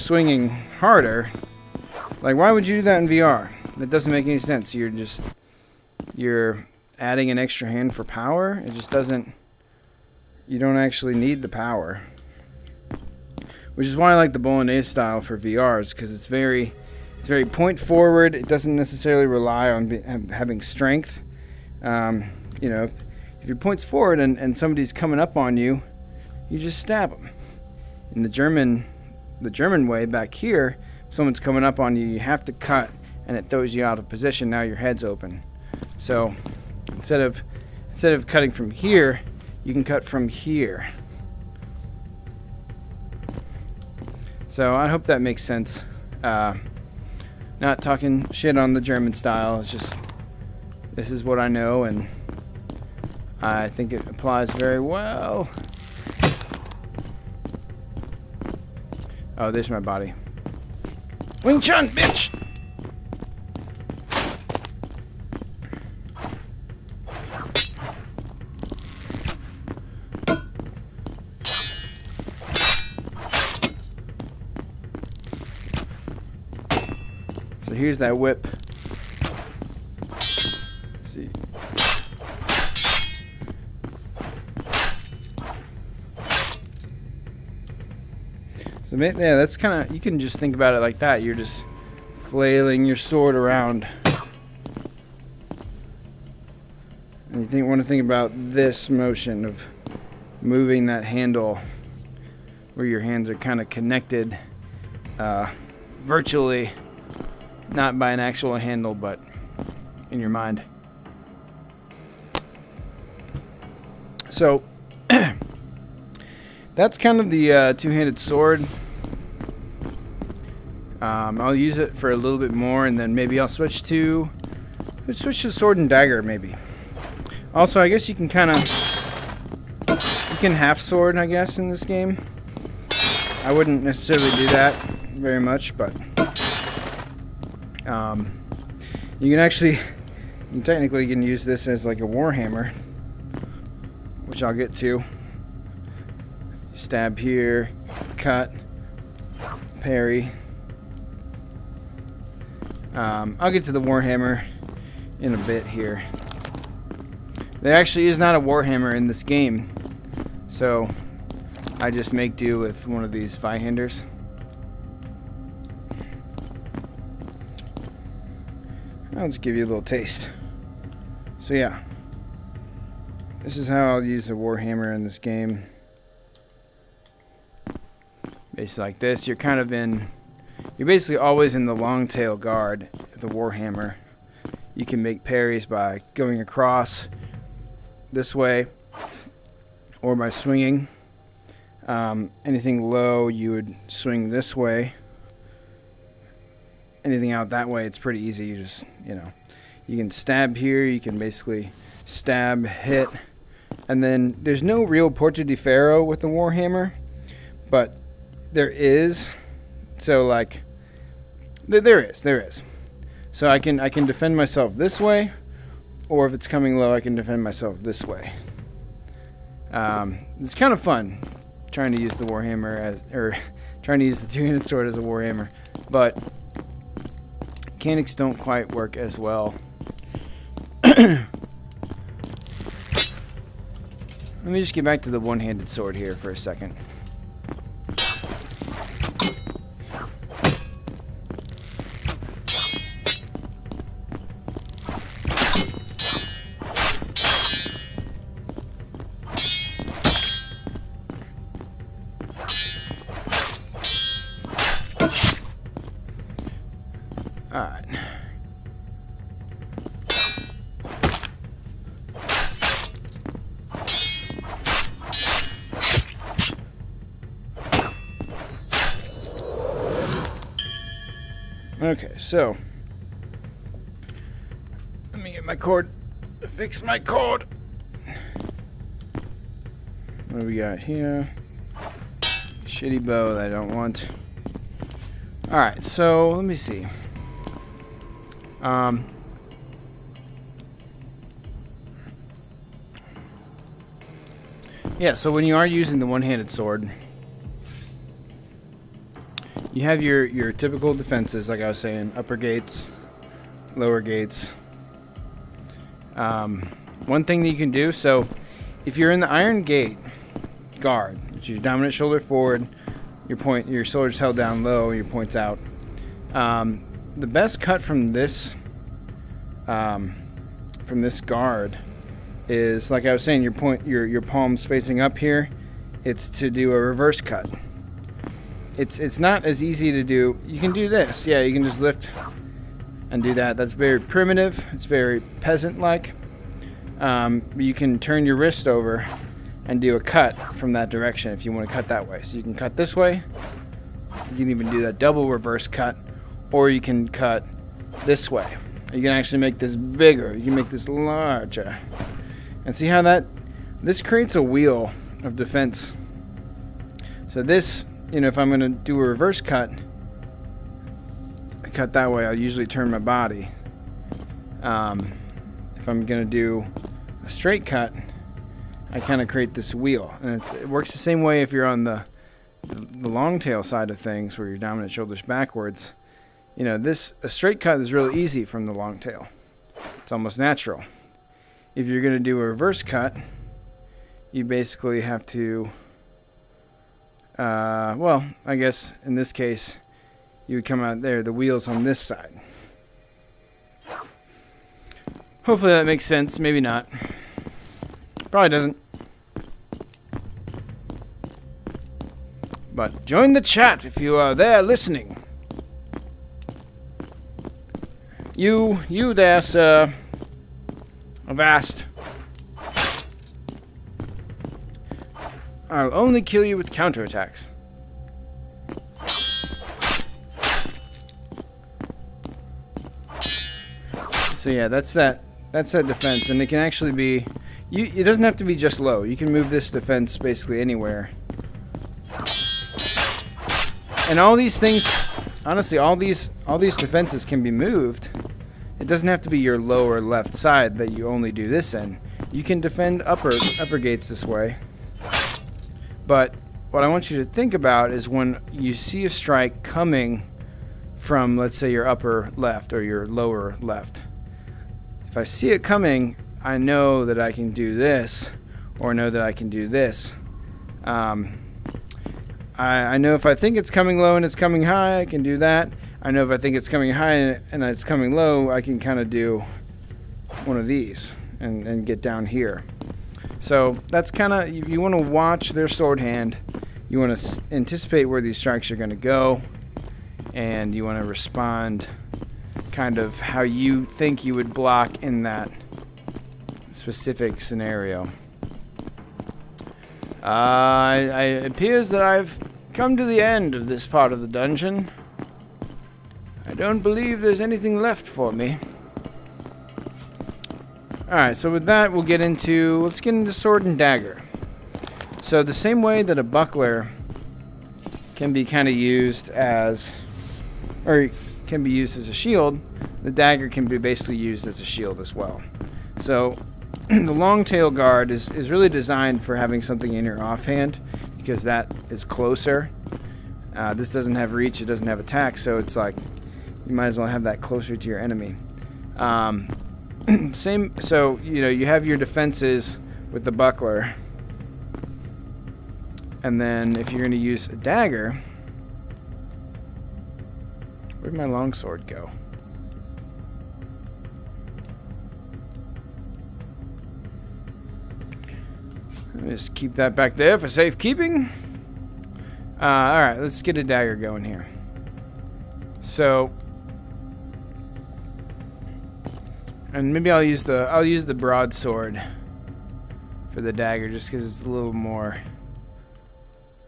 swinging harder. Like, why would you do that in VR? That doesn't make any sense. You're adding an extra hand for power. It just doesn't. You don't actually need the power. Which is why I like the Bolognese style for VRs, because it's very point forward. It doesn't necessarily rely on having strength. You know, if your point's forward and somebody's coming up on you, you just stab them. In the German way back here, if someone's coming up on you, you have to cut, and it throws you out of position. Now your head's open. So Instead of cutting from here, you can cut from here. So I hope that makes sense. Not talking shit on the German style. It's just, this is what I know, and I think it applies very well. Oh, there's my body. Wing Chun, bitch! So here's that whip. Let's see. So yeah, that's kind of, you can just think about it like that. You're just flailing your sword around. And you want to think about this motion of moving that handle where your hands are kind of connected virtually, not by an actual handle, but in your mind. So that's kind of the two-handed sword. I'll use it for a little bit more, and then maybe I'll switch to sword and dagger, maybe. Also, I guess you can half sword, I guess, in this game. I wouldn't necessarily do that very much, but you technically can use this as like a warhammer, which I'll get to. Stab here, cut, parry. I'll get to the warhammer in a bit here. There actually is not a warhammer in this game, so I just make do with one of these Zweihanders. I'll just give you a little taste. So yeah, this is how I'll use the warhammer in this game. Basically like this, you're basically always in the long tail guard of the warhammer. You can make parries by going across this way or by swinging. Anything low, you would swing this way. Anything out that way, it's pretty easy. You just, you can stab here, you can basically stab, hit, and then there's no real Porta di Ferro with the warhammer, but there is. So like, there is. So I can defend myself this way, or if it's coming low, I can defend myself this way. It's kind of fun trying to use the warhammer trying to use the two-handed sword as a warhammer, but mechanics don't quite work as well. Let me just get back to the one-handed sword here for a second. Alright. Okay, so let me get my cord. Fix my cord. What do we got here? Shitty bow that I don't want. Alright, so let me see. Yeah, so when you are using the one-handed sword, you have your typical defenses, like I was saying, upper gates, lower gates. One thing that you can do, so if you're in the iron gate guard, which is your dominant shoulder forward, your sword's held down low, your point's out. The best cut from this guard is, like I was saying, your palms facing up here. It's to do a reverse cut. It's not as easy to do. You can do this. Yeah, you can just lift and do that. That's very primitive. It's very peasant-like. You can turn your wrist over and do a cut from that direction if you want to cut that way. So you can cut this way. You can even do that double reverse cut, or you can cut this way. You can actually make this bigger. You can make this larger. And see how this creates a wheel of defense. So this, if I'm going to do a reverse cut, I cut that way, I'll usually turn my body. If I'm going to do a straight cut, I kind of create this wheel. And it works the same way if you're on the long tail side of things, where your dominant shoulder's backwards. A straight cut is really easy from the long tail. It's almost natural. If you're going to do a reverse cut, you basically have to, I guess in this case, you would come out there, the wheel's on this side. Hopefully that makes sense. Maybe not. Probably doesn't. But join the chat if you are there listening. You there, sir. Avast. I'll only kill you with counterattacks. So yeah, that's that defense, and it can actually be. It doesn't have to be just low. You can move this defense basically anywhere. And all these things, honestly, all these defenses can be moved. It doesn't have to be your lower left side that you only do this in. You can defend upper gates this way. But what I want you to think about is when you see a strike coming from, let's say, your upper left or your lower left. If I see it coming, I know that I can do this, or know that I can do this. I know if I think it's coming low and it's coming high, I can do that. I know if I think it's coming high and it's coming low, I can kind of do one of these and get down here. So that's kind of, you want to watch their sword hand. You want to anticipate where these strikes are going to go, and you want to respond kind of how you think you would block in that specific scenario. It appears that I've come to the end of this part of the dungeon. I don't believe there's anything left for me. Alright, so with that, let's get into sword and dagger. So the same way that a buckler can be kind of used as, or can be used as a shield, the dagger can be basically used as a shield as well. So the long tail guard is really designed for having something in your offhand, because that is closer. This doesn't have reach, it doesn't have attack, so it's like you might as well have that closer to your enemy. So you have your defenses with the buckler, and then if you're going to use a dagger, where'd my longsword go? Just keep that back there for safekeeping. Alright, let's get a dagger going here. So, and maybe I'll use the broadsword for the dagger, just because it's a little more,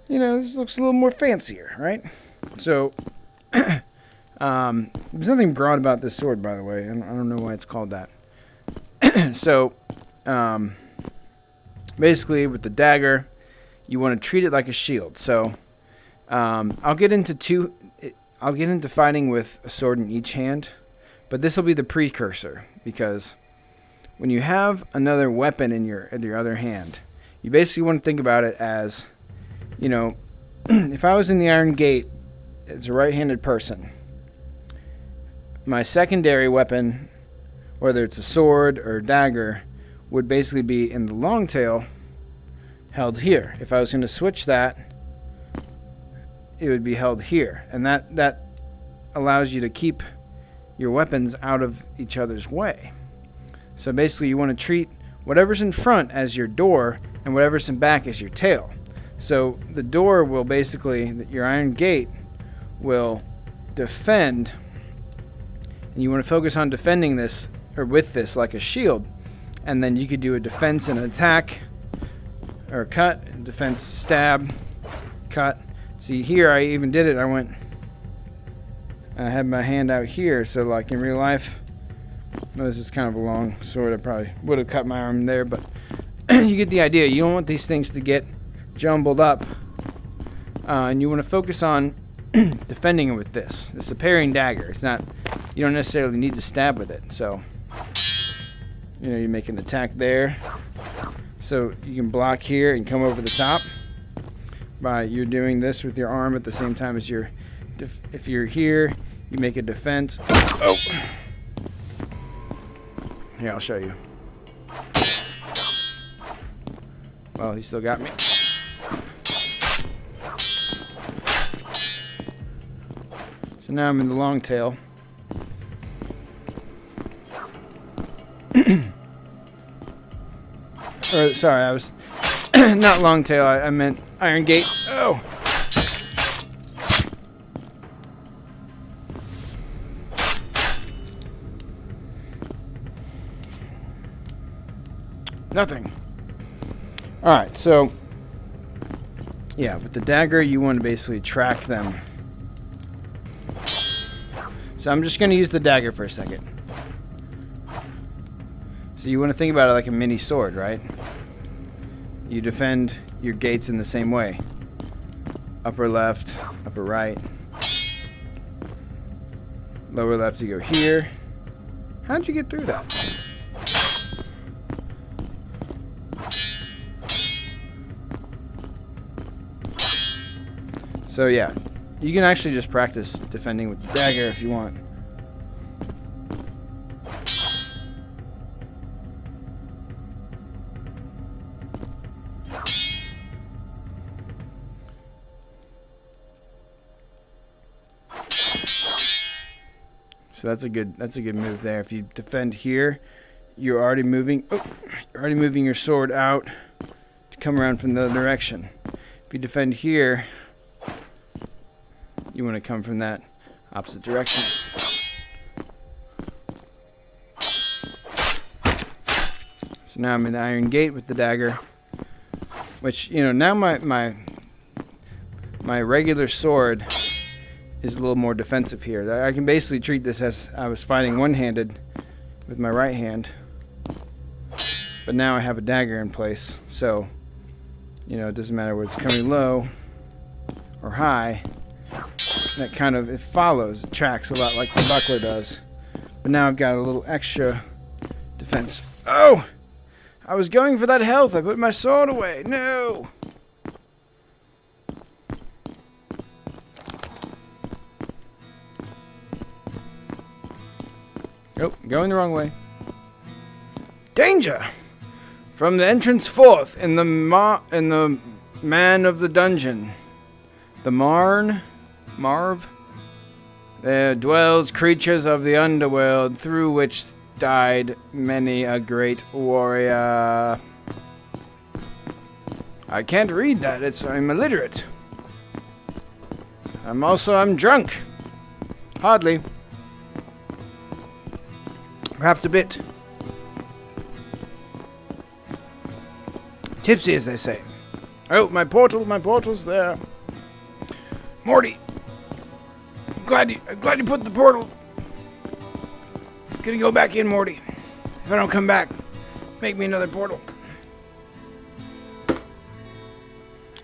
this looks a little more fancier, right? So, there's nothing broad about this sword, by the way. I don't know why it's called that. So, basically, with the dagger, you want to treat it like a shield. So, I'll get into fighting with a sword in each hand, but this will be the precursor, because when you have another weapon in your other hand, you basically want to think about it as, if I was in the Iron Gate as a right-handed person, my secondary weapon, whether it's a sword or a dagger, would basically be in the long tail, held here. If I was going to switch that, it would be held here, and that allows you to keep your weapons out of each other's way. So basically, you want to treat whatever's in front as your door, and whatever's in back as your tail. So the door will basically, your iron gate will defend, and you want to focus on defending this, or with this, like a shield. And then you could do a defense and an attack, or cut, defense, stab, cut. See here, I even did it. I had my hand out here, so like in real life, well, this is kind of a long sword. I probably would have cut my arm there, but you get the idea. You don't want these things to get jumbled up, and you want to focus on defending it with this. This is a parrying dagger. It's not. You don't necessarily need to stab with it. So, you make an attack there. So you can block here and come over the top. You're doing this with your arm at the same time as you're. If you're here, you make a defense. Oh. Here, I'll show you. Well, he still got me. So now I'm in the long tail. Or, sorry, I was not long tail. I meant Iron Gate. Oh. Nothing. Alright, so yeah, with the dagger you want to basically track them. So I'm just going to use the dagger for a second. So you want to think about it like a mini sword, right? You defend your gates in the same way. Upper left, upper right. Lower left, you go here. How'd you get through that? So yeah, you can actually just practice defending with the dagger if you want. So that's a good move there. If you defend here, you're already moving your sword out to come around from the other direction. If you defend here, you want to come from that opposite direction. So now I'm in the Iron Gate with the dagger, which, now my regular sword is a little more defensive here. I can basically treat this as I was fighting one-handed with my right hand, but now I have a dagger in place, so it doesn't matter whether it's coming low or high. That kind of, it follows, it tracks a lot like the buckler does. But now I've got a little extra defense. Oh! I was going for that health. I put my sword away. No! Oh, going the wrong way. Danger! From the entrance forth in the man of the dungeon. The Marv, there dwells creatures of the underworld, through which died many a great warrior. I can't read that, I'm illiterate. I'm drunk. Hardly. Perhaps a bit. Tipsy, as they say. Oh, my portal's there. Morty! I'm glad you put the portal. I'm gonna go back in, Morty. If I don't come back, make me another portal.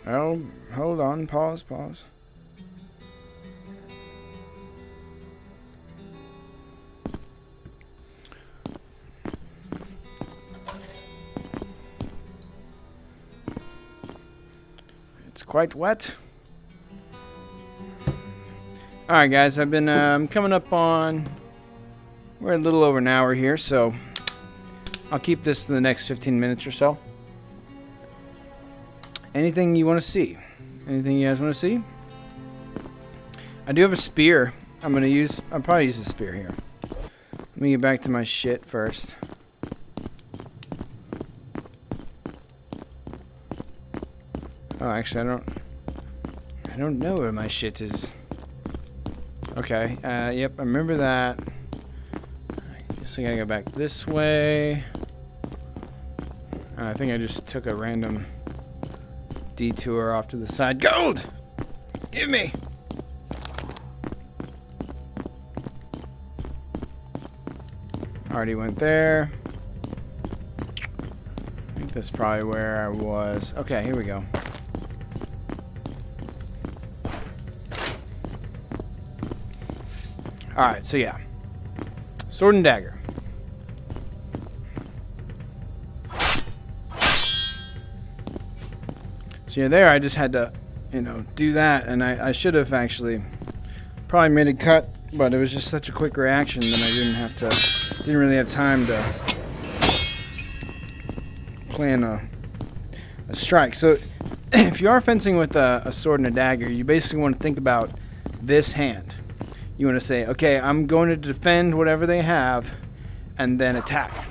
Oh, hold on. Pause. It's quite wet. Alright guys, I've been coming up on, we're a little over an hour here, so I'll keep this to the next 15 minutes or so. Anything you want to see? Anything you guys want to see? I do have a spear. I'll probably use a spear here. Let me get back to my shit first. Oh, actually I don't know where my shit is. Okay, yep, I remember that. I guess I gotta go back this way. I think I just took a random detour off to the side. Gold! Give me! Already went there. I think that's probably where I was. Okay, here we go. Alright, so yeah. Sword and dagger. So yeah, there I just had to, do that, and I should have actually probably made a cut, but it was just such a quick reaction that I didn't really have time to plan a strike. So if you are fencing with a sword and a dagger, you basically want to think about this hand. You want to say, okay, I'm going to defend whatever they have and then attack.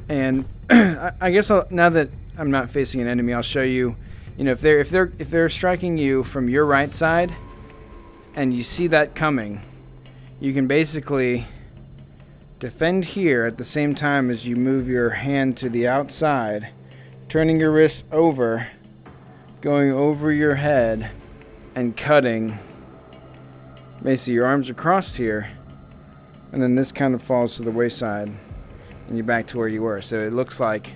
And I guess now that I'm not facing an enemy, I'll show you, if they're striking you from your right side and you see that coming, you can basically defend here at the same time as you move your hand to the outside, turning your wrist over, going over your head and cutting. Basically, your arms are crossed here, and then this kind of falls to the wayside, and you're back to where you were. So it looks like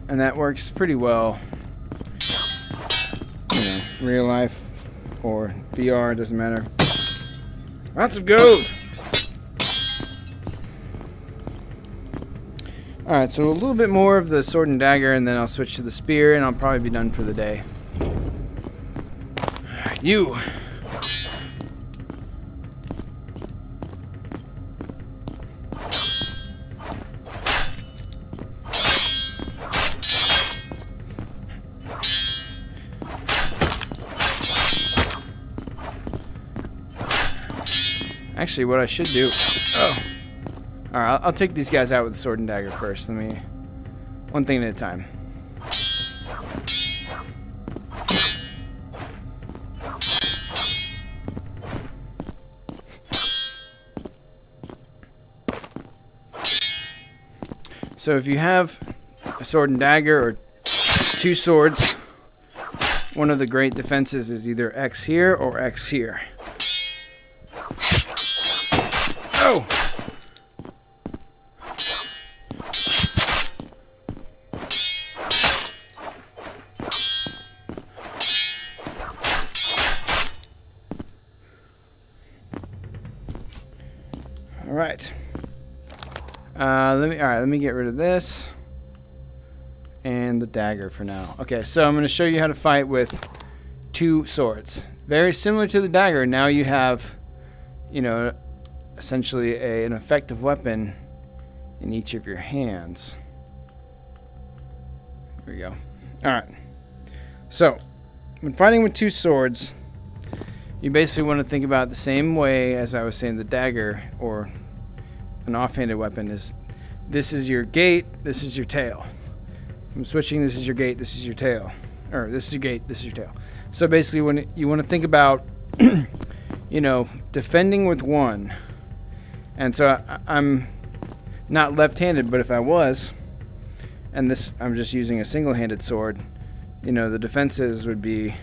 and that works pretty well. Real life or VR, doesn't matter. Lots of gold! Alright, so a little bit more of the sword and dagger, and then I'll switch to the spear, and I'll probably be done for the day. You! Actually, what I should do... Oh! Alright, I'll take these guys out with the sword and dagger first. One thing at a time. So if you have a sword and dagger or two swords, one of the great defenses is either X here or X here. Oh! Alright. Let me get rid of this and the dagger for now. Okay, so I'm going to show you how to fight with two swords. Very similar to the dagger. Now you have, essentially an effective weapon in each of your hands. Here we go. Alright. So, when fighting with two swords, you basically want to think about it the same way as I was saying the dagger or an offhanded weapon is. This is your gate, this is your tail. I'm switching, this is your gate, this is your tail. Or this is your gate, this is your tail. So basically when you want to think about, defending with one. And so I'm not left-handed, but if I was, and I'm just using a single-handed sword, the defenses would be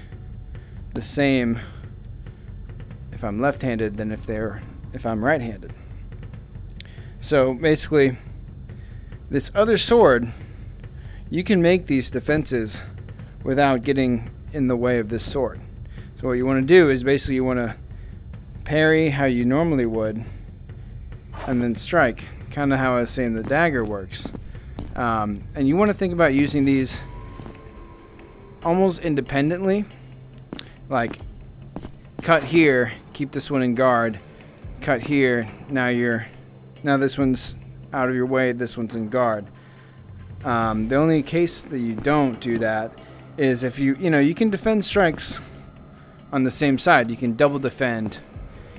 the same if I'm left-handed than if I'm right-handed. So basically, this other sword, you can make these defenses without getting in the way of this sword. So what you want to do is basically you want to parry how you normally would and then strike, kind of how I was saying the dagger works. And you want to think about using these almost independently, like cut here, keep this one in guard, cut here, now this one's out of your way, this one's in guard. The only case that you don't do that is if you can defend strikes on the same side. You can double defend.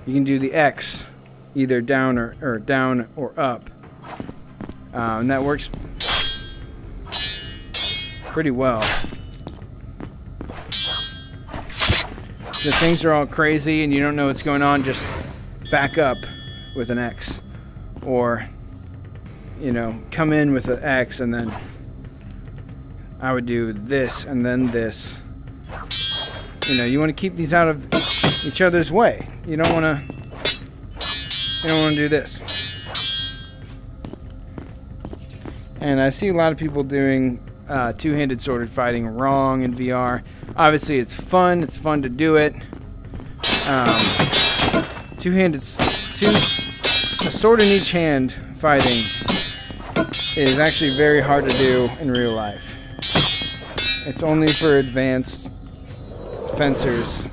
You can do the X, either down or down or up. And that works pretty well. If things are all crazy and you don't know what's going on, just back up with an X, or come in with an X, and then I would do this and then this. You want to keep these out of each other's way. You don't want to do this. And I see a lot of people doing two-handed sword fighting wrong in VR. Obviously, it's fun. It's fun to do it. A sword in each hand fighting is actually very hard to do in real life. It's only for advanced fencers,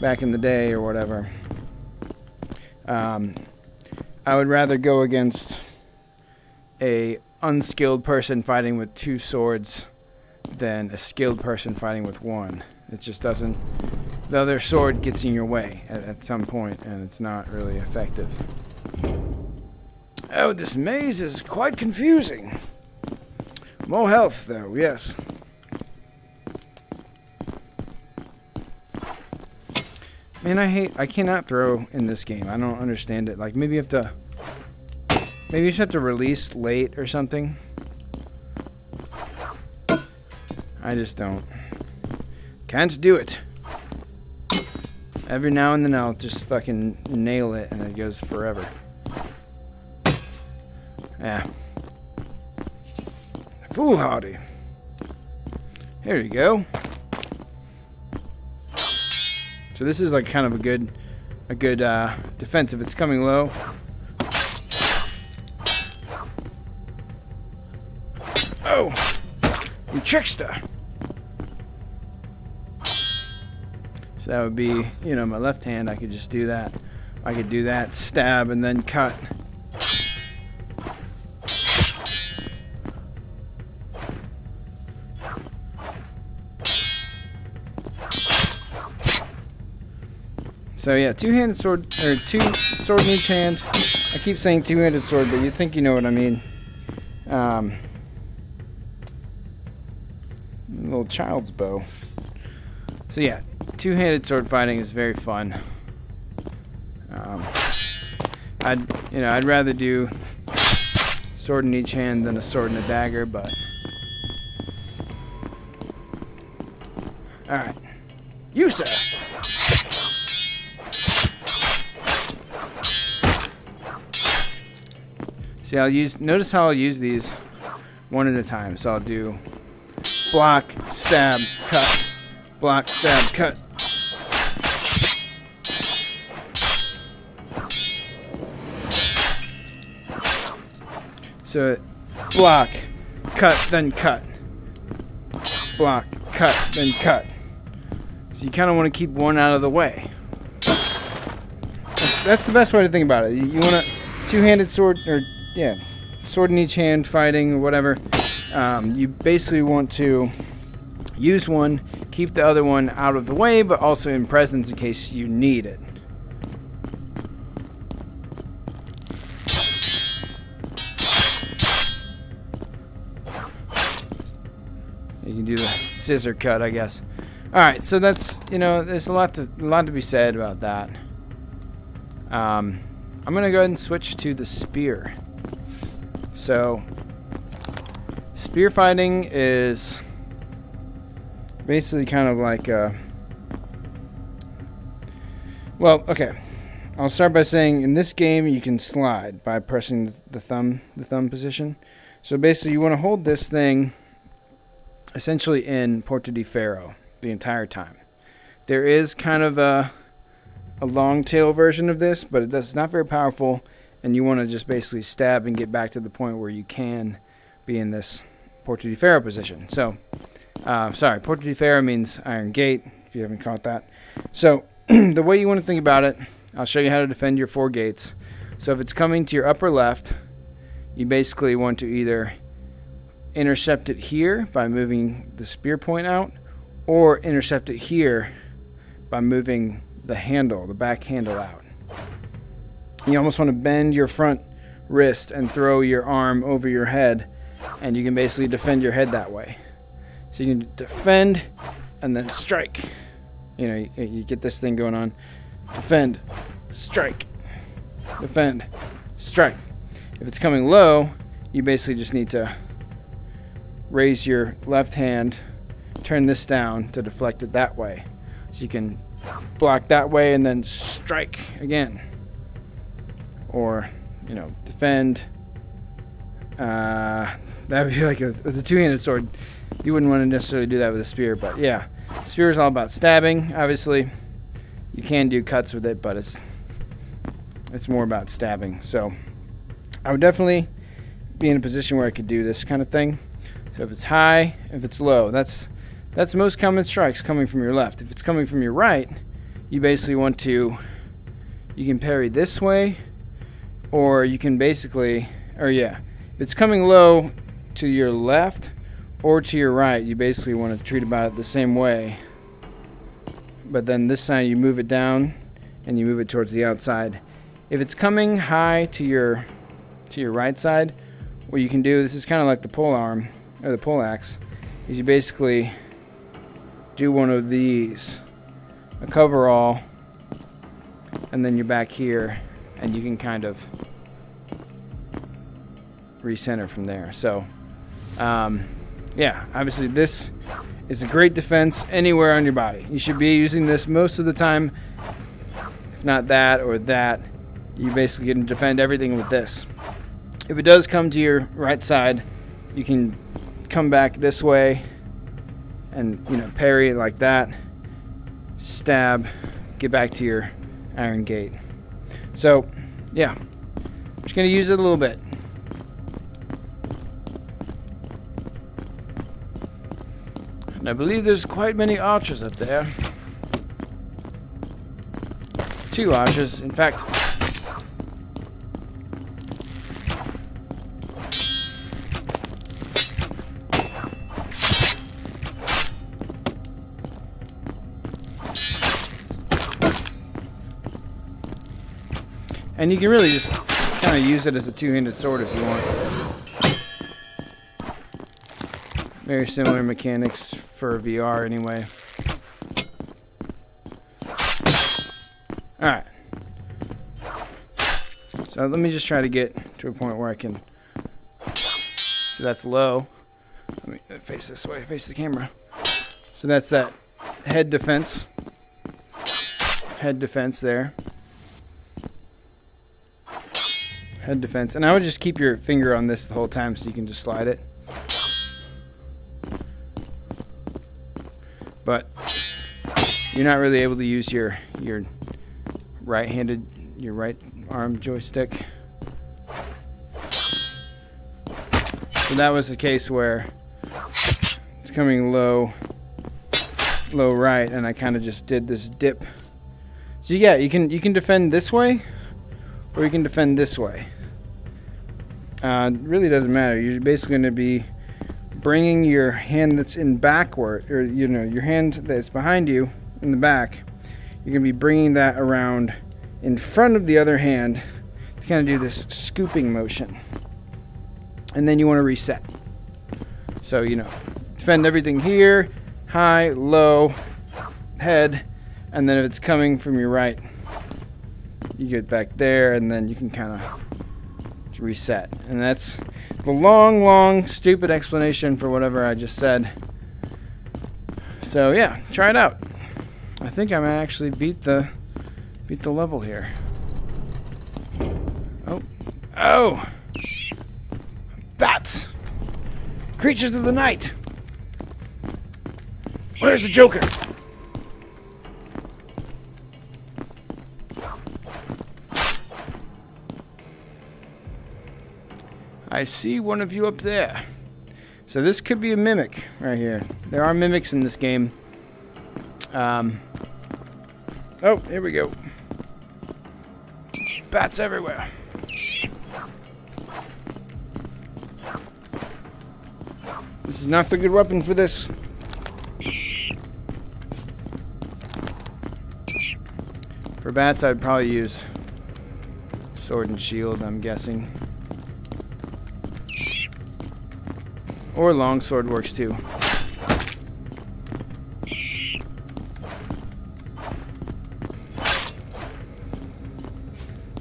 back in the day or whatever. I would rather go against a unskilled person fighting with two swords than a skilled person fighting with one. It just doesn't. The other sword gets in your way at some point, and it's not really effective. Oh, this maze is quite confusing. More health, though, yes. Man, I cannot throw in this game. I don't understand it. Like, maybe you just have to release late or something. I just don't. Can't do it. Every now and then I'll just fucking nail it, and it goes forever. Yeah. Foolhardy. Here you go. So this is like kind of a good defense if it's coming low. Oh, you trickster! So that would be, my left hand. I could just do that. I could do that, stab, and then cut. So yeah, two-handed sword, or two sword in each hand. I keep saying two-handed sword, but you think you know what I mean. Little child's bow. So yeah, two-handed sword fighting is very fun. I'd rather do sword in each hand than a sword and a dagger, but all right, you sir. See, notice how I'll use these one at a time. So I'll do block, stab, cut, block, stab, cut. So block, cut, then cut. Block, cut, then cut. So you kind of want to keep one out of the way. That's the best way to think about it. You want a two-handed sword, or yeah, sword in each hand fighting or whatever. You basically want to use one, keep the other one out of the way, but also in presence in case you need it. You can do the scissor cut, I guess. All right, so that's, there's a lot to be said about that. I'm gonna go ahead and switch to the spear. So, spear fighting is basically kind of like well, okay. I'll start by saying in this game you can slide by pressing the thumb position. So basically you want to hold this thing essentially in Porta di Ferro the entire time. There is kind of a long tail version of this, but it's not very powerful, and you want to just basically stab and get back to the point where you can be in this Porta di Ferro position. So, Porta di Ferro means Iron Gate, if you haven't caught that. So, the way you want to think about it, I'll show you how to defend your 4 gates. So if it's coming to your upper left, you basically want to either intercept it here by moving the spear point out, or intercept it here by moving the handle, the back handle out. You almost want to bend your front wrist and throw your arm over your head, and you can basically defend your head that way. So you can defend and then strike. You get this thing going on. Defend, strike, defend, strike. If it's coming low, you basically just need to raise your left hand, turn this down to deflect it that way. So you can block that way and then strike again. Or, you know, defend. That would be like with a two-handed sword. You wouldn't want to necessarily do that with a spear, but yeah. Spear is all about stabbing, obviously. You can do cuts with it, but it's more about stabbing. So I would definitely be in a position where I could do this kind of thing. So if it's high, if it's low, that's most common strikes coming from your left. If it's coming from your right, you basically want to, you can parry this way, or you can basically, if it's coming low to your left or to your right, you basically want to treat about it the same way. But then this side you move it down and you move it towards the outside. If it's coming high to your right side, what you can do, this is kind of like the pole arm or the pole axe, is you basically do one of these, a coverall, and then you're back here and you can kind of recenter from there. So obviously this is a great defense anywhere on your body. You should be using this most of the time. If not that or that, you basically can defend everything with this. If it does come to your right side, you can come back this way and, you know, parry it like that, stab, get back to your iron gate. So yeah, I'm just going to use it a little bit. And I believe there's quite many archers up there. 2 archers, in fact. And you can really just kind of use it as a two-handed sword if you want. Very similar mechanics for VR anyway. Alright. So let me just try to get to a point where I can... So that's low. Let me face this way, face the camera. So that's that head defense. Head defense there. Head defense. And I would just keep your finger on this the whole time so you can just slide it. But you're not really able to use your right arm joystick. So that was the case where it's coming low right, and I kind of just did this dip. So yeah, you can defend this way, or you can defend this way. It really doesn't matter. You're basically going to be bringing your hand that's in backward, or your hand that's behind you in the back. You're going to be bringing that around in front of the other hand to kind of do this scooping motion. And then you want to reset. So, defend everything here, high, low, head, and then if it's coming from your right, you get back there, and then you can kind of reset. And that's the long, stupid explanation for whatever I just said. So yeah, try it out. I think I might actually beat the level here. Oh! Bats! Creatures of the night! Where's the Joker? I see one of you up there. So this could be a mimic right here. There are mimics in this game. Oh, here we go. Bats everywhere. This is not the good weapon for this. For bats, I'd probably use sword and shield, I'm guessing. Or longsword works too.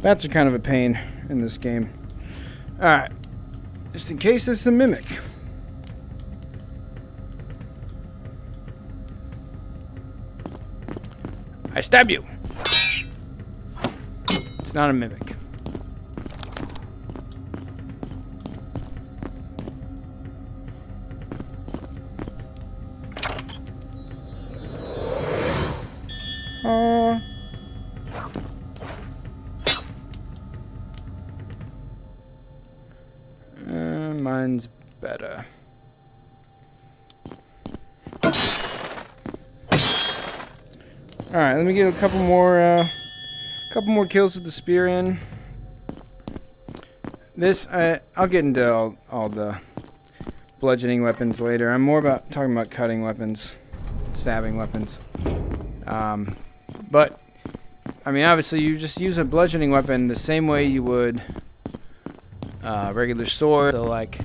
Bats are kind of a pain in this game. Alright. Just in case it's a mimic. I stab you. It's not a mimic. Mine's better. Alright, let me get a couple more kills with the spear in. This, I'll get into all the bludgeoning weapons later. I'm more about talking about cutting weapons, stabbing weapons. But, I mean, obviously you just use a bludgeoning weapon the same way you would regular sword. So, like,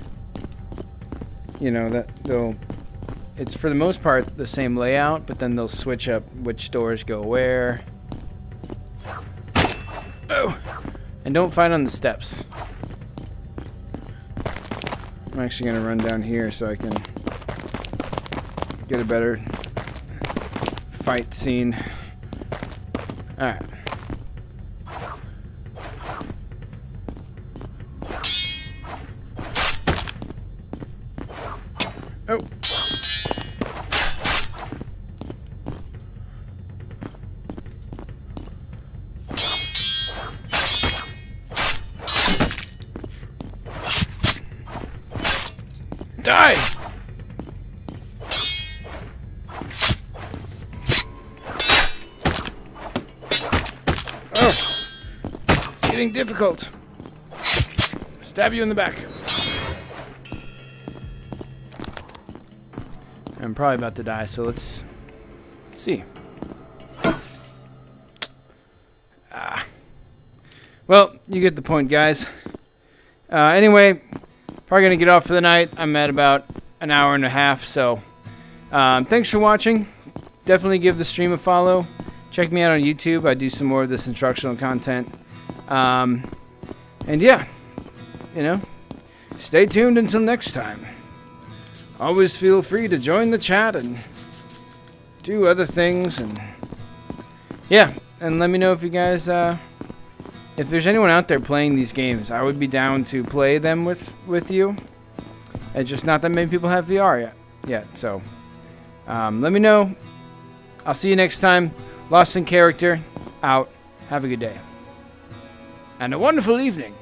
you know, it's for the most part the same layout, but then they'll switch up which doors go where. Oh! And don't fight on the steps. I'm actually going to run down here so I can get a better fight scene. Alright. Oh! Die! Oh! It's getting difficult. Stab you in the back. I'm probably about to die, so let's see. Well, you get the point, guys. Anyway, probably gonna get off for the night. I'm at about an hour and a half, so thanks for watching. Definitely give the stream a follow. Check me out on YouTube. I do some more of this instructional content. And yeah, you know, stay tuned until next time. Always feel free to join the chat and do other things, and yeah, and let me know if you guys if there's anyone out there playing these games. I would be down to play them with you. It's just not that many people have VR yet. So let me know. I'll see you next time. Lost in Character out. Have a good day and a wonderful evening.